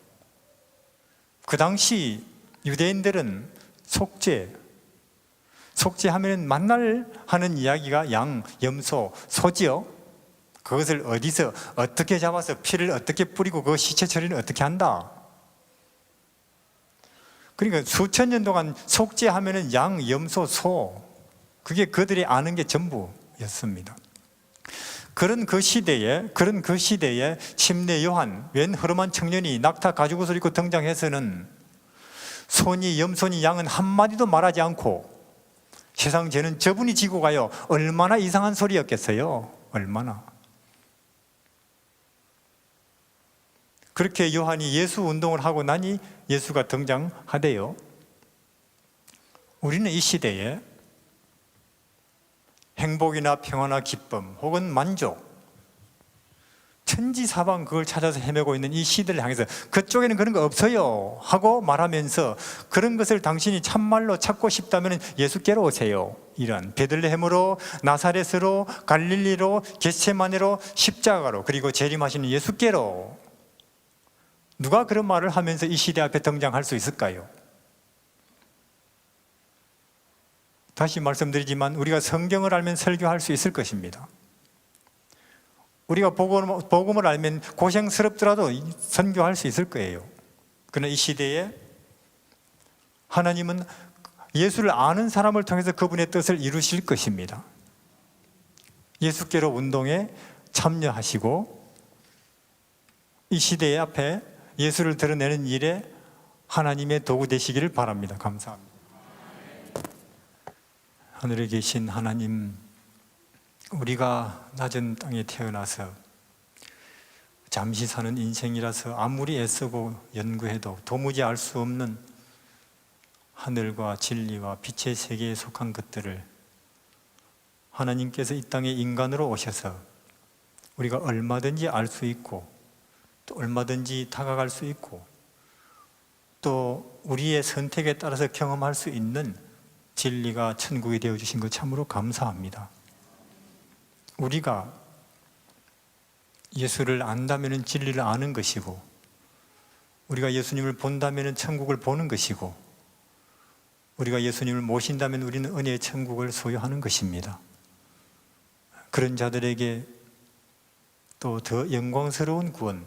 그 당시 유대인들은 속죄하면 만날 하는 이야기가 양, 염소, 소지요. 그것을 어디서 어떻게 잡아서 피를 어떻게 뿌리고 그 시체 처리는 어떻게 한다. 그러니까 수천 년 동안 속죄하면은 양, 염소, 소, 그게 그들이 아는 게 전부였습니다. 그런 그 시대에 침례 요한, 웬 허름한 청년이 낙타 가죽옷을 입고 등장해서는 소니, 염소니, 양은 한마디도 말하지 않고 세상 죄는 저분이 지고 가요. 얼마나 이상한 소리였겠어요. 얼마나. 그렇게 요한이 예수 운동을 하고 나니 예수가 등장하대요. 우리는 이 시대에 행복이나 평화나 기쁨 혹은 만족, 천지사방 그걸 찾아서 헤매고 있는 이 시대를 향해서 그쪽에는 그런 거 없어요 하고 말하면서, 그런 것을 당신이 참말로 찾고 싶다면 예수께로 오세요. 이런 베들레헴으로, 나사렛으로, 갈릴리로, 겟세마네로, 십자가로, 그리고 재림하시는 예수께로. 누가 그런 말을 하면서 이 시대 앞에 등장할 수 있을까요? 다시 말씀드리지만 우리가 성경을 알면 설교할 수 있을 것입니다. 우리가 복음을 알면 고생스럽더라도 선교할 수 있을 거예요. 그러나 이 시대에 하나님은 예수를 아는 사람을 통해서 그분의 뜻을 이루실 것입니다. 예수께로 운동에 참여하시고 이 시대의 앞에 예수를 드러내는 일에 하나님의 도구 되시기를 바랍니다. 감사합니다. 하늘에 계신 하나님, 우리가 낮은 땅에 태어나서 잠시 사는 인생이라서 아무리 애쓰고 연구해도 도무지 알 수 없는 하늘과 진리와 빛의 세계에 속한 것들을 하나님께서 이 땅에 인간으로 오셔서 우리가 얼마든지 알 수 있고 또 얼마든지 다가갈 수 있고 또 우리의 선택에 따라서 경험할 수 있는 진리가 천국이 되어주신 것 참으로 감사합니다. 우리가 예수를 안다면 진리를 아는 것이고, 우리가 예수님을 본다면 천국을 보는 것이고, 우리가 예수님을 모신다면 우리는 은혜의 천국을 소유하는 것입니다. 그런 자들에게 또 더 영광스러운 구원,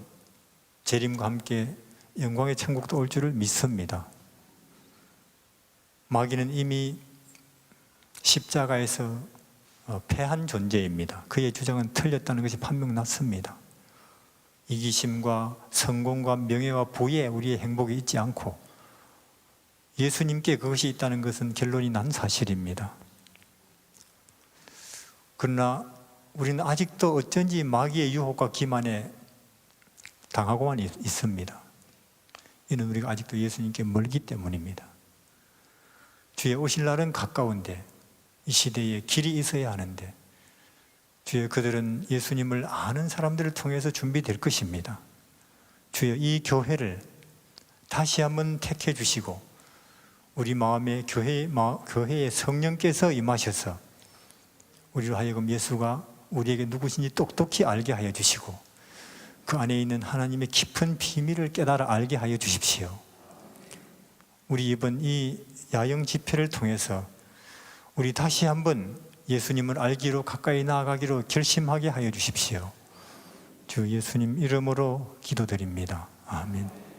재림과 함께 영광의 천국도 올 줄을 믿습니다. 마귀는 이미 십자가에서 패한 존재입니다. 그의 주장은 틀렸다는 것이 판명났습니다. 이기심과 성공과 명예와 부에 우리의 행복이 있지 않고 예수님께 그것이 있다는 것은 결론이 난 사실입니다. 그러나 우리는 아직도 어쩐지 마귀의 유혹과 기만에 당하고만 있습니다. 이는 우리가 아직도 예수님께 멀기 때문입니다. 주의 오실 날은 가까운데 이 시대에 길이 있어야 하는데, 주여, 그들은 예수님을 아는 사람들을 통해서 준비될 것입니다. 주여, 이 교회를 다시 한번 택해 주시고 우리 마음에 교회의 성령께서 임하셔서 우리로 하여금 예수가 우리에게 누구신지 똑똑히 알게 하여 주시고 그 안에 있는 하나님의 깊은 비밀을 깨달아 알게 하여 주십시오. 우리 이번 이 야영 집회를 통해서 우리 다시 한번 예수님을 알기로 가까이 나아가기로 결심하게 하여 주십시오. 주 예수님 이름으로 기도드립니다. 아멘.